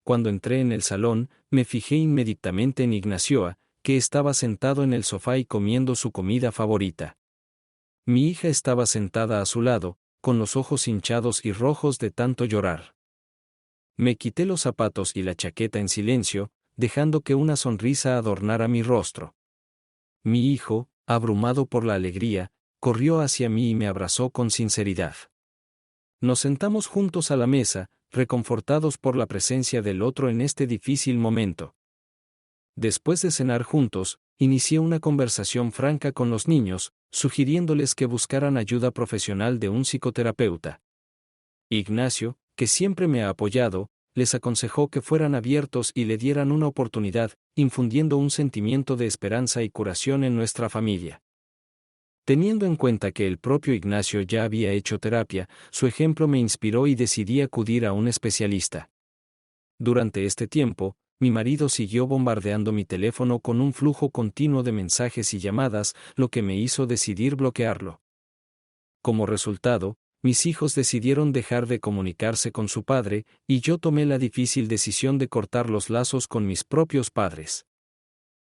S1: Cuando entré en el salón, me fijé inmediatamente en Ignacio, que estaba sentado en el sofá y comiendo su comida favorita. Mi hija estaba sentada a su lado, con los ojos hinchados y rojos de tanto llorar. Me quité los zapatos y la chaqueta en silencio, dejando que una sonrisa adornara mi rostro. Mi hijo, abrumado por la alegría, corrió hacia mí y me abrazó con sinceridad. Nos sentamos juntos a la mesa, reconfortados por la presencia del otro en este difícil momento. Después de cenar juntos, inicié una conversación franca con los niños, sugiriéndoles que buscaran ayuda profesional de un psicoterapeuta. Ignacio, que siempre me ha apoyado, les aconsejó que fueran abiertos y le dieran una oportunidad, infundiendo un sentimiento de esperanza y curación en nuestra familia. Teniendo en cuenta que el propio Ignacio ya había hecho terapia, su ejemplo me inspiró y decidí acudir a un especialista. Durante este tiempo, mi marido siguió bombardeando mi teléfono con un flujo continuo de mensajes y llamadas, lo que me hizo decidir bloquearlo. Como resultado, mis hijos decidieron dejar de comunicarse con su padre, y yo tomé la difícil decisión de cortar los lazos con mis propios padres.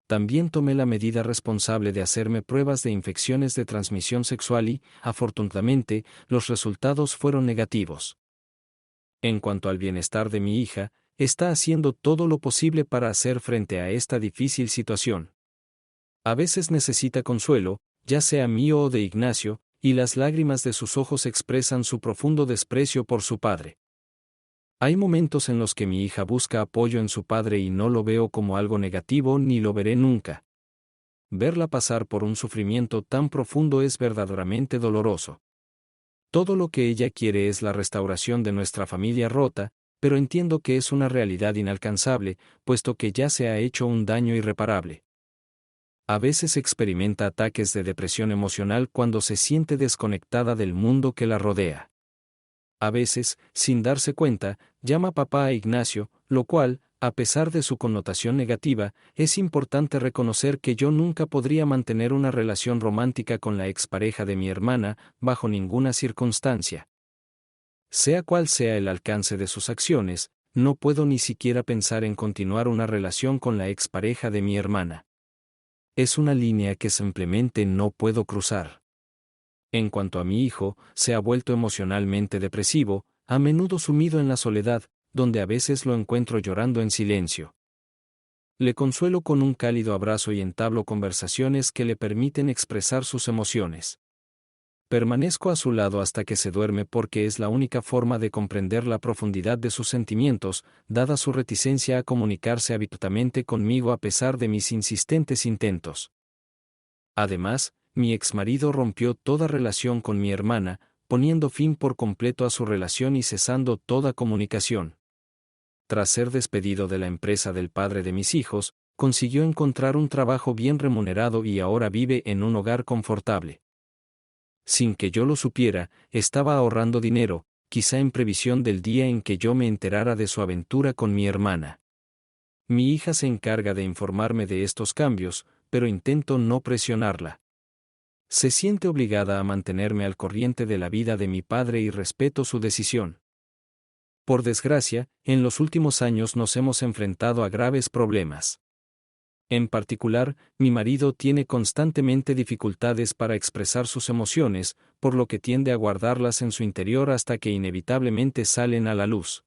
S1: También tomé la medida responsable de hacerme pruebas de infecciones de transmisión sexual y, afortunadamente, los resultados fueron negativos. En cuanto al bienestar de mi hija, está haciendo todo lo posible para hacer frente a esta difícil situación. A veces necesita consuelo, ya sea mío o de Ignacio, y las lágrimas de sus ojos expresan su profundo desprecio por su padre. Hay momentos en los que mi hija busca apoyo en su padre y no lo veo como algo negativo ni lo veré nunca. Verla pasar por un sufrimiento tan profundo es verdaderamente doloroso. Todo lo que ella quiere es la restauración de nuestra familia rota, pero entiendo que es una realidad inalcanzable, puesto que ya se ha hecho un daño irreparable. A veces experimenta ataques de depresión emocional cuando se siente desconectada del mundo que la rodea. A veces, sin darse cuenta, llama papá a Ignacio, lo cual, a pesar de su connotación negativa, es importante reconocer que yo nunca podría mantener una relación romántica con la expareja de mi hermana, bajo ninguna circunstancia. Sea cual sea el alcance de sus acciones, no puedo ni siquiera pensar en continuar una relación con la expareja de mi hermana. Es una línea que simplemente no puedo cruzar. En cuanto a mi hijo, se ha vuelto emocionalmente depresivo, a menudo sumido en la soledad, donde a veces lo encuentro llorando en silencio. Le consuelo con un cálido abrazo y entablo conversaciones que le permiten expresar sus emociones. Permanezco a su lado hasta que se duerme porque es la única forma de comprender la profundidad de sus sentimientos, dada su reticencia a comunicarse abiertamente conmigo a pesar de mis insistentes intentos. Además, mi exmarido rompió toda relación con mi hermana, poniendo fin por completo a su relación y cesando toda comunicación. Tras ser despedido de la empresa del padre de mis hijos, consiguió encontrar un trabajo bien remunerado y ahora vive en un hogar confortable. Sin que yo lo supiera, estaba ahorrando dinero, quizá en previsión del día en que yo me enterara de su aventura con mi hermana. Mi hija se encarga de informarme de estos cambios, pero intento no presionarla. Se siente obligada a mantenerme al corriente de la vida de mi padre y respeto su decisión. Por desgracia, en los últimos años nos hemos enfrentado a graves problemas. En particular, mi marido tiene constantemente dificultades para expresar sus emociones, por lo que tiende a guardarlas en su interior hasta que inevitablemente salen a la luz.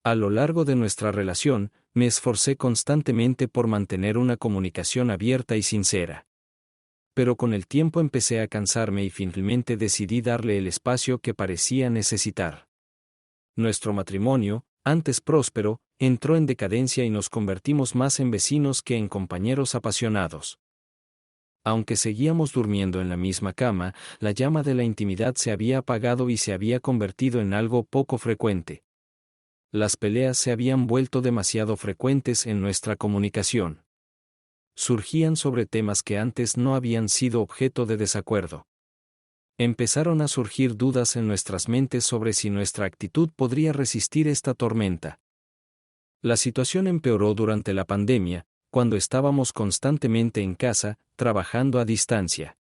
S1: A lo largo de nuestra relación, me esforcé constantemente por mantener una comunicación abierta y sincera. Pero con el tiempo empecé a cansarme y finalmente decidí darle el espacio que parecía necesitar. Nuestro matrimonio, antes próspero, entró en decadencia y nos convertimos más en vecinos que en compañeros apasionados. Aunque seguíamos durmiendo en la misma cama, la llama de la intimidad se había apagado y se había convertido en algo poco frecuente. Las peleas se habían vuelto demasiado frecuentes en nuestra comunicación. Surgían sobre temas que antes no habían sido objeto de desacuerdo. Empezaron a surgir dudas en nuestras mentes sobre si nuestra actitud podría resistir esta tormenta. La situación empeoró durante la pandemia, cuando estábamos constantemente en casa, trabajando a distancia.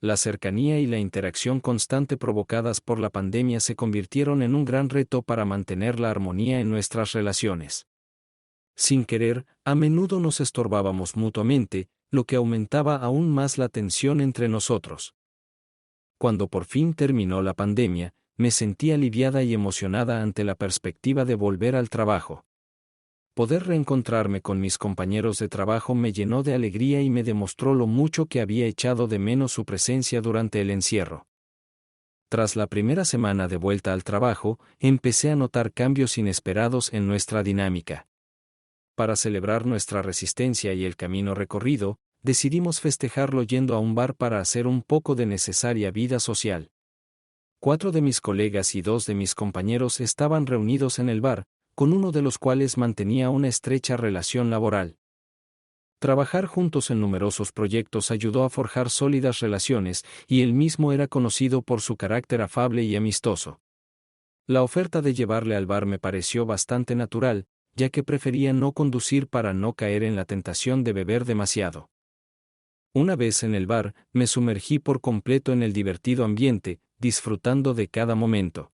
S1: La cercanía y la interacción constante provocadas por la pandemia se convirtieron en un gran reto para mantener la armonía en nuestras relaciones. Sin querer, a menudo nos estorbábamos mutuamente, lo que aumentaba aún más la tensión entre nosotros. Cuando por fin terminó la pandemia, me sentí aliviada y emocionada ante la perspectiva de volver al trabajo. Poder reencontrarme con mis compañeros de trabajo me llenó de alegría y me demostró lo mucho que había echado de menos su presencia durante el encierro. Tras la primera semana de vuelta al trabajo, empecé a notar cambios inesperados en nuestra dinámica. Para celebrar nuestra resistencia y el camino recorrido, decidimos festejarlo yendo a un bar para hacer un poco de necesaria vida social. 4 de mis colegas y 2 de mis compañeros estaban reunidos en el bar, con uno de los cuales mantenía una estrecha relación laboral. Trabajar juntos en numerosos proyectos ayudó a forjar sólidas relaciones, y él mismo era conocido por su carácter afable y amistoso. La oferta de llevarle al bar me pareció bastante natural, ya que prefería no conducir para no caer en la tentación de beber demasiado. Una vez en el bar, me sumergí por completo en el divertido ambiente, disfrutando de cada momento.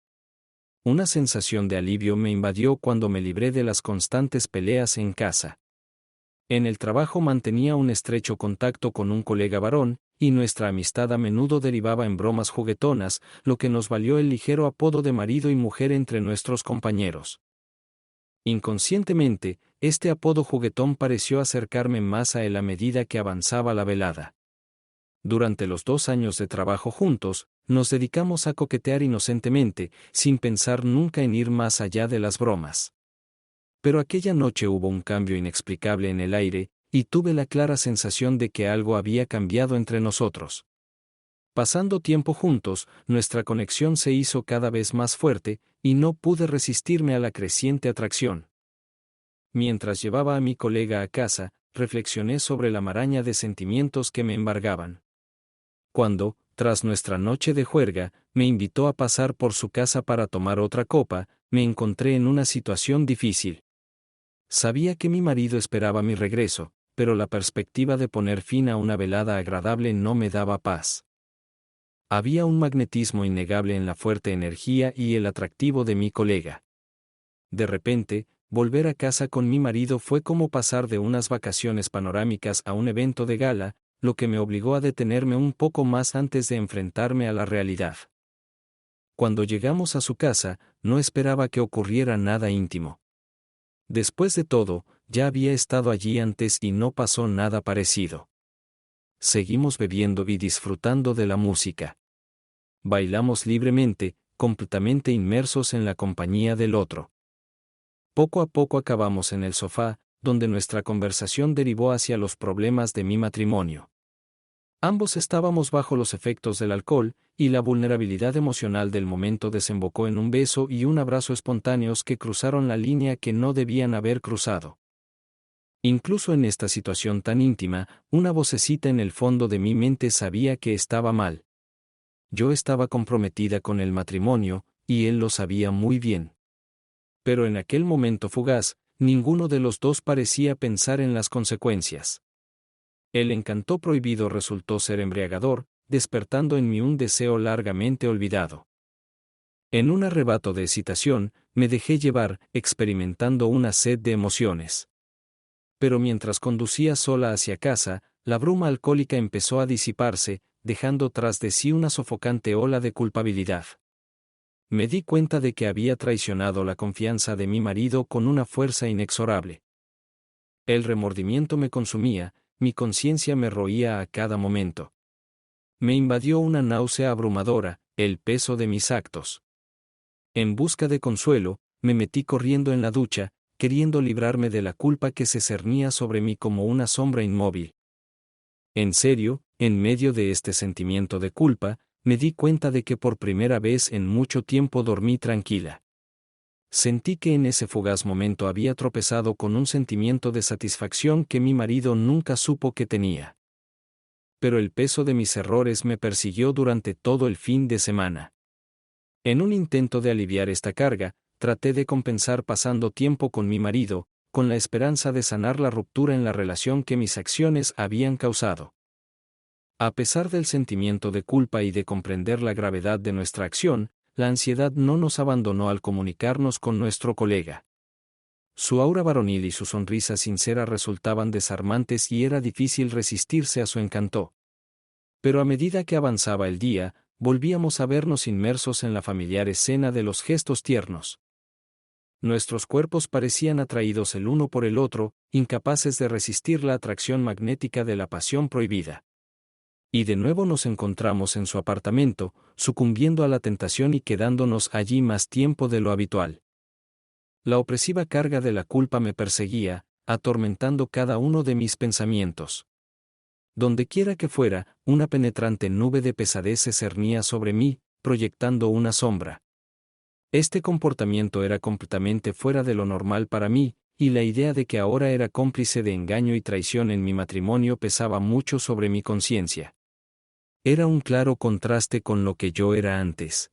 S1: Una sensación de alivio me invadió cuando me libré de las constantes peleas en casa. En el trabajo mantenía un estrecho contacto con un colega varón, y nuestra amistad a menudo derivaba en bromas juguetonas, lo que nos valió el ligero apodo de marido y mujer entre nuestros compañeros. Inconscientemente, este apodo juguetón pareció acercarme más a él a medida que avanzaba la velada. Durante los 2 años de trabajo juntos, nos dedicamos a coquetear inocentemente, sin pensar nunca en ir más allá de las bromas. Pero aquella noche hubo un cambio inexplicable en el aire, y tuve la clara sensación de que algo había cambiado entre nosotros. Pasando tiempo juntos, nuestra conexión se hizo cada vez más fuerte, y no pude resistirme a la creciente atracción. Mientras llevaba a mi colega a casa, reflexioné sobre la maraña de sentimientos que me embargaban. Cuando, tras nuestra noche de juerga, me invitó a pasar por su casa para tomar otra copa, me encontré en una situación difícil. Sabía que mi marido esperaba mi regreso, pero la perspectiva de poner fin a una velada agradable no me daba paz. Había un magnetismo innegable en la fuerte energía y el atractivo de mi colega. De repente, volver a casa con mi marido fue como pasar de unas vacaciones panorámicas a un evento de gala, lo que me obligó a detenerme un poco más antes de enfrentarme a la realidad. Cuando llegamos a su casa, no esperaba que ocurriera nada íntimo. Después de todo, ya había estado allí antes y no pasó nada parecido. Seguimos bebiendo y disfrutando de la música. Bailamos libremente, completamente inmersos en la compañía del otro. Poco a poco acabamos en el sofá, donde nuestra conversación derivó hacia los problemas de mi matrimonio. Ambos estábamos bajo los efectos del alcohol, y la vulnerabilidad emocional del momento desembocó en un beso y un abrazo espontáneos que cruzaron la línea que no debían haber cruzado. Incluso en esta situación tan íntima, una vocecita en el fondo de mi mente sabía que estaba mal. Yo estaba comprometida con el matrimonio, y él lo sabía muy bien. Pero en aquel momento fugaz, ninguno de los dos parecía pensar en las consecuencias. El encanto prohibido resultó ser embriagador, despertando en mí un deseo largamente olvidado. En un arrebato de excitación, me dejé llevar, experimentando una sed de emociones. Pero mientras conducía sola hacia casa, la bruma alcohólica empezó a disiparse, dejando tras de sí una sofocante ola de culpabilidad. Me di cuenta de que había traicionado la confianza de mi marido con una fuerza inexorable. El remordimiento me consumía, mi conciencia me roía a cada momento. Me invadió una náusea abrumadora, el peso de mis actos. En busca de consuelo, me metí corriendo en la ducha, queriendo librarme de la culpa que se cernía sobre mí como una sombra inmóvil. En serio, en medio de este sentimiento de culpa, me di cuenta de que por primera vez en mucho tiempo dormí tranquila. Sentí que en ese fugaz momento había tropezado con un sentimiento de satisfacción que mi marido nunca supo que tenía. Pero el peso de mis errores me persiguió durante todo el fin de semana. En un intento de aliviar esta carga, traté de compensar pasando tiempo con mi marido, con la esperanza de sanar la ruptura en la relación que mis acciones habían causado. A pesar del sentimiento de culpa y de comprender la gravedad de nuestra acción, la ansiedad no nos abandonó al comunicarnos con nuestro colega. Su aura varonil y su sonrisa sincera resultaban desarmantes y era difícil resistirse a su encanto. Pero a medida que avanzaba el día, volvíamos a vernos inmersos en la familiar escena de los gestos tiernos. Nuestros cuerpos parecían atraídos el uno por el otro, incapaces de resistir la atracción magnética de la pasión prohibida. Y de nuevo nos encontramos en su apartamento, sucumbiendo a la tentación y quedándonos allí más tiempo de lo habitual. La opresiva carga de la culpa me perseguía, atormentando cada uno de mis pensamientos. Donde quiera que fuera, una penetrante nube de pesadez se cernía sobre mí, proyectando una sombra. Este comportamiento era completamente fuera de lo normal para mí, y la idea de que ahora era cómplice de engaño y traición en mi matrimonio pesaba mucho sobre mi conciencia. Era un claro contraste con lo que yo era antes.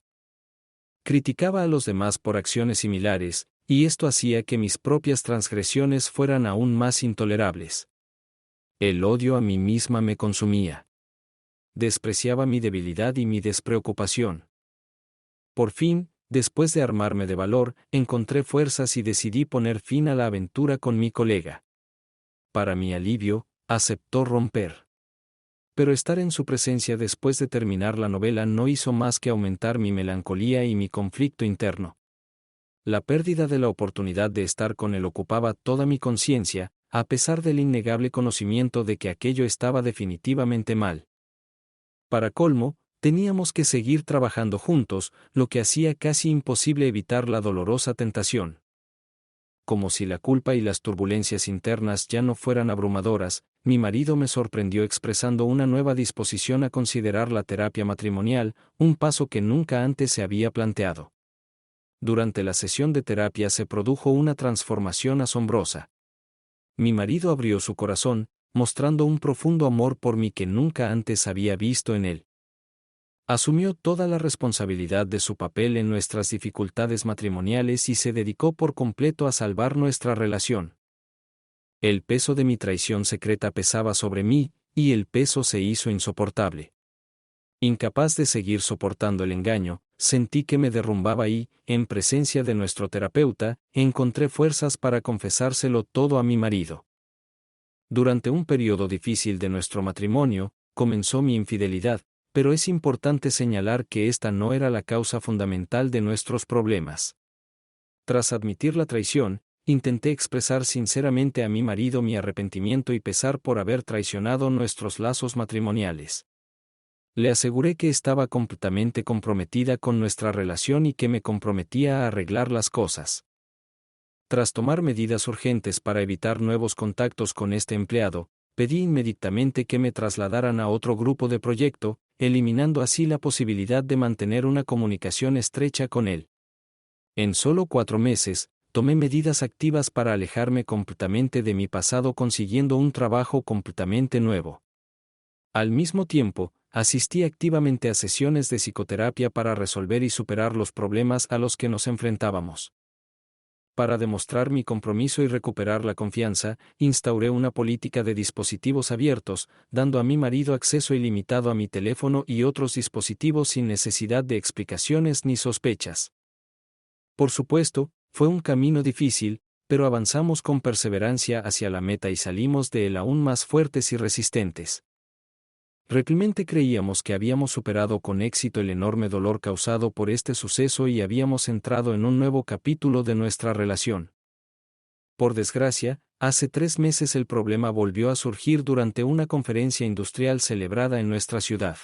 S1: Criticaba a los demás por acciones similares, y esto hacía que mis propias transgresiones fueran aún más intolerables. El odio a mí misma me consumía. Despreciaba mi debilidad y mi despreocupación. Por fin, después de armarme de valor, encontré fuerzas y decidí poner fin a la aventura con mi colega. Para mi alivio, aceptó romper. Pero estar en su presencia después de terminar la novela no hizo más que aumentar mi melancolía y mi conflicto interno. La pérdida de la oportunidad de estar con él ocupaba toda mi conciencia, a pesar del innegable conocimiento de que aquello estaba definitivamente mal. Para colmo, teníamos que seguir trabajando juntos, lo que hacía casi imposible evitar la dolorosa tentación. Como si la culpa y las turbulencias internas ya no fueran abrumadoras, mi marido me sorprendió expresando una nueva disposición a considerar la terapia matrimonial, un paso que nunca antes se había planteado. Durante la sesión de terapia se produjo una transformación asombrosa. Mi marido abrió su corazón, mostrando un profundo amor por mí que nunca antes había visto en él. Asumió toda la responsabilidad de su papel en nuestras dificultades matrimoniales y se dedicó por completo a salvar nuestra relación. El peso de mi traición secreta pesaba sobre mí, y el peso se hizo insoportable. Incapaz de seguir soportando el engaño, sentí que me derrumbaba y, en presencia de nuestro terapeuta, encontré fuerzas para confesárselo todo a mi marido. Durante un periodo difícil de nuestro matrimonio, comenzó mi infidelidad, pero es importante señalar que esta no era la causa fundamental de nuestros problemas. Tras admitir la traición, intenté expresar sinceramente a mi marido mi arrepentimiento y pesar por haber traicionado nuestros lazos matrimoniales. Le aseguré que estaba completamente comprometida con nuestra relación y que me comprometía a arreglar las cosas. Tras tomar medidas urgentes para evitar nuevos contactos con este empleado, pedí inmediatamente que me trasladaran a otro grupo de proyecto, eliminando así la posibilidad de mantener una comunicación estrecha con él. En solo 4 meses, tomé medidas activas para alejarme completamente de mi pasado consiguiendo un trabajo completamente nuevo. Al mismo tiempo, asistí activamente a sesiones de psicoterapia para resolver y superar los problemas a los que nos enfrentábamos. Para demostrar mi compromiso y recuperar la confianza, instauré una política de dispositivos abiertos, dando a mi marido acceso ilimitado a mi teléfono y otros dispositivos sin necesidad de explicaciones ni sospechas. Por supuesto, fue un camino difícil, pero avanzamos con perseverancia hacia la meta y salimos de él aún más fuertes y resistentes. Realmente creíamos que habíamos superado con éxito el enorme dolor causado por este suceso y habíamos entrado en un nuevo capítulo de nuestra relación. Por desgracia, hace 3 meses el problema volvió a surgir durante una conferencia industrial celebrada en nuestra ciudad.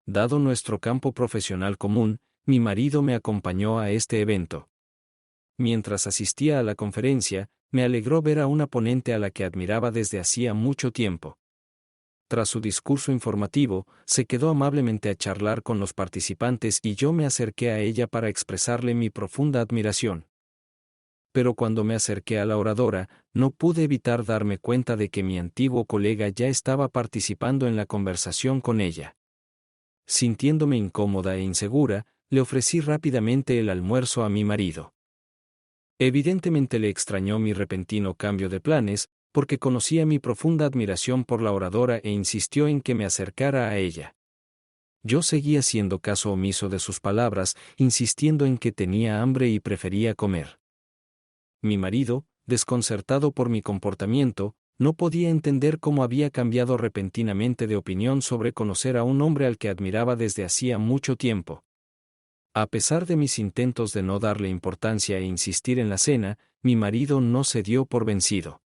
S1: Dado nuestro campo profesional común, mi marido me acompañó a este evento. Mientras asistía a la conferencia, me alegró ver a una ponente a la que admiraba desde hacía mucho tiempo. Tras su discurso informativo, se quedó amablemente a charlar con los participantes y yo me acerqué a ella para expresarle mi profunda admiración. Pero cuando me acerqué a la oradora, no pude evitar darme cuenta de que mi antiguo colega ya estaba participando en la conversación con ella. Sintiéndome incómoda e insegura, le ofrecí rápidamente el almuerzo a mi marido. Evidentemente le extrañó mi repentino cambio de planes, porque conocía mi profunda admiración por la oradora e insistió en que me acercara a ella. Yo seguía haciendo caso omiso de sus palabras, insistiendo en que tenía hambre y prefería comer. Mi marido, desconcertado por mi comportamiento, no podía entender cómo había cambiado repentinamente de opinión sobre conocer a un hombre al que admiraba desde hacía mucho tiempo. A pesar de mis intentos de no darle importancia e insistir en la cena, mi marido no se dio por vencido.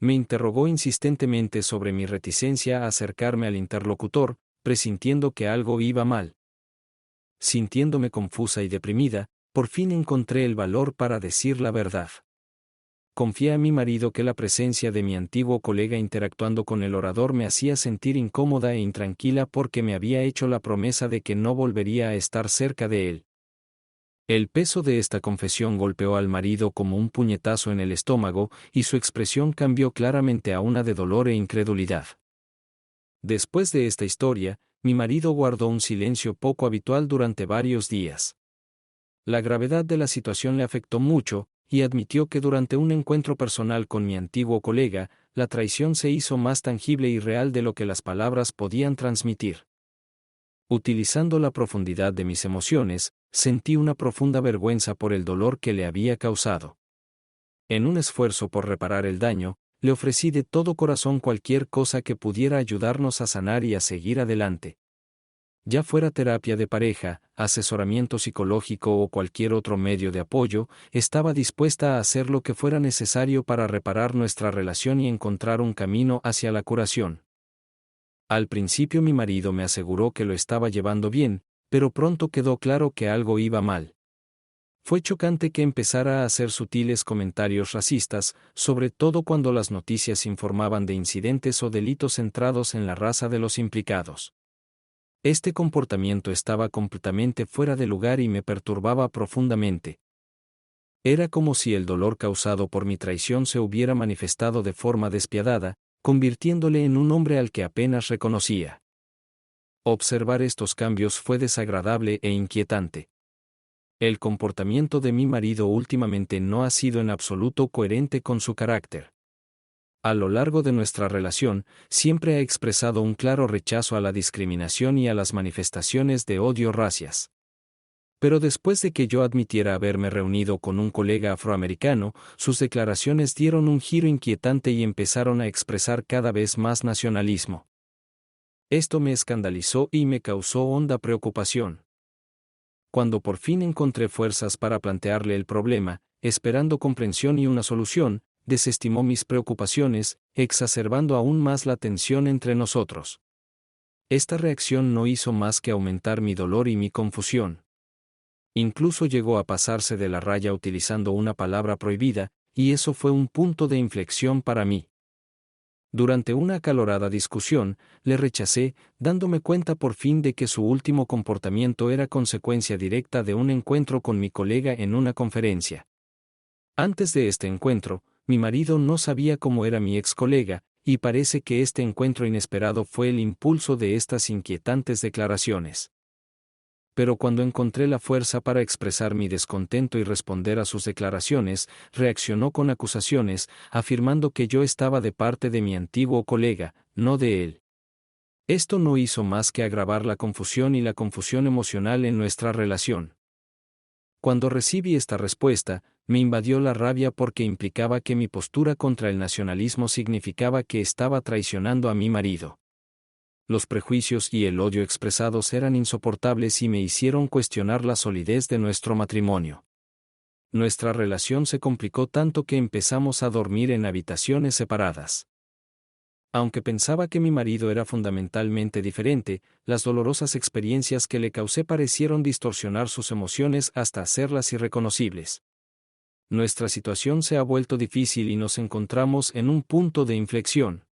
S1: Me interrogó insistentemente sobre mi reticencia a acercarme al interlocutor, presintiendo que algo iba mal. Sintiéndome confusa y deprimida, por fin encontré el valor para decir la verdad. Confié a mi marido que la presencia de mi antiguo colega interactuando con el orador me hacía sentir incómoda e intranquila porque me había hecho la promesa de que no volvería a estar cerca de él. El peso de esta confesión golpeó al marido como un puñetazo en el estómago, y su expresión cambió claramente a una de dolor e incredulidad. Después de esta historia, mi marido guardó un silencio poco habitual durante varios días. La gravedad de la situación le afectó mucho, y admitió que durante un encuentro personal con mi antiguo colega, la traición se hizo más tangible y real de lo que las palabras podían transmitir. Utilizando la profundidad de mis emociones, sentí una profunda vergüenza por el dolor que le había causado. En un esfuerzo por reparar el daño, le ofrecí de todo corazón cualquier cosa que pudiera ayudarnos a sanar y a seguir adelante. Ya fuera terapia de pareja, asesoramiento psicológico o cualquier otro medio de apoyo, estaba dispuesta a hacer lo que fuera necesario para reparar nuestra relación y encontrar un camino hacia la curación. Al principio mi marido me aseguró que lo estaba llevando bien, pero pronto quedó claro que algo iba mal. Fue chocante que empezara a hacer sutiles comentarios racistas, sobre todo cuando las noticias informaban de incidentes o delitos centrados en la raza de los implicados. Este comportamiento estaba completamente fuera de lugar y me perturbaba profundamente. Era como si el dolor causado por mi traición se hubiera manifestado de forma despiadada, convirtiéndole en un hombre al que apenas reconocía. Observar estos cambios fue desagradable e inquietante. El comportamiento de mi marido últimamente no ha sido en absoluto coherente con su carácter. A lo largo de nuestra relación, siempre ha expresado un claro rechazo a la discriminación y a las manifestaciones de odio racias. Pero después de que yo admitiera haberme reunido con un colega afroamericano, sus declaraciones dieron un giro inquietante y empezaron a expresar cada vez más nacionalismo. Esto me escandalizó y me causó honda preocupación. Cuando por fin encontré fuerzas para plantearle el problema, esperando comprensión y una solución, desestimó mis preocupaciones, exacerbando aún más la tensión entre nosotros. Esta reacción no hizo más que aumentar mi dolor y mi confusión. Incluso llegó a pasarse de la raya utilizando una palabra prohibida, y eso fue un punto de inflexión para mí. Durante una acalorada discusión, le rechacé, dándome cuenta por fin de que su último comportamiento era consecuencia directa de un encuentro con mi colega en una conferencia. Antes de este encuentro, mi marido no sabía cómo era mi ex colega, y parece que este encuentro inesperado fue el impulso de estas inquietantes declaraciones. Pero cuando encontré la fuerza para expresar mi descontento y responder a sus declaraciones, reaccionó con acusaciones, afirmando que yo estaba de parte de mi antiguo colega, no de él. Esto no hizo más que agravar la confusión y la confusión emocional en nuestra relación. Cuando recibí esta respuesta, me invadió la rabia porque implicaba que mi postura contra el nacionalismo significaba que estaba traicionando a mi marido. Los prejuicios y el odio expresados eran insoportables y me hicieron cuestionar la solidez de nuestro matrimonio. Nuestra relación se complicó tanto que empezamos a dormir en habitaciones separadas. Aunque pensaba que mi marido era fundamentalmente diferente, las dolorosas experiencias que le causé parecieron distorsionar sus emociones hasta hacerlas irreconocibles. Nuestra situación se ha vuelto difícil y nos encontramos en un punto de inflexión.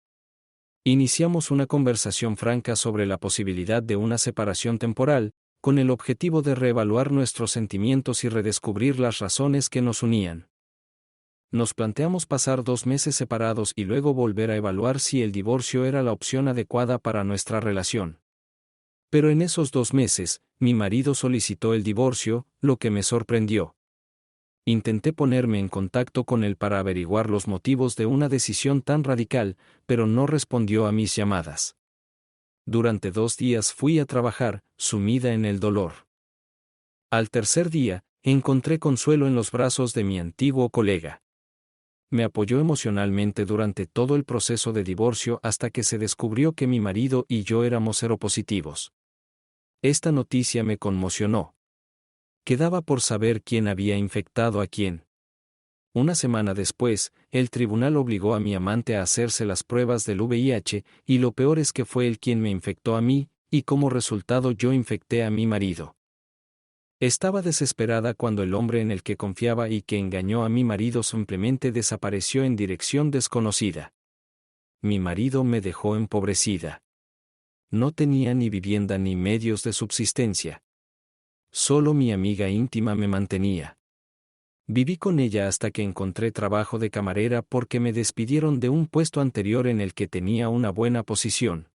S1: Iniciamos una conversación franca sobre la posibilidad de una separación temporal, con el objetivo de reevaluar nuestros sentimientos y redescubrir las razones que nos unían. Nos planteamos pasar 2 meses separados y luego volver a evaluar si el divorcio era la opción adecuada para nuestra relación. Pero en esos 2 meses, mi marido solicitó el divorcio, lo que me sorprendió. Intenté ponerme en contacto con él para averiguar los motivos de una decisión tan radical, pero no respondió a mis llamadas. Durante 2 días fui a trabajar, sumida en el dolor. Al tercer día, encontré consuelo en los brazos de mi antiguo colega. Me apoyó emocionalmente durante todo el proceso de divorcio hasta que se descubrió que mi marido y yo éramos seropositivos. Esta noticia me conmocionó. Quedaba por saber quién había infectado a quién. Una semana después, el tribunal obligó a mi amante a hacerse las pruebas del VIH, y lo peor es que fue él quien me infectó a mí, y como resultado yo infecté a mi marido. Estaba desesperada cuando el hombre en el que confiaba y que engañó a mi marido simplemente desapareció en dirección desconocida. Mi marido me dejó empobrecida. No tenía ni vivienda ni medios de subsistencia. Solo mi amiga íntima me mantenía. Viví con ella hasta que encontré trabajo de camarera porque me despidieron de un puesto anterior en el que tenía una buena posición.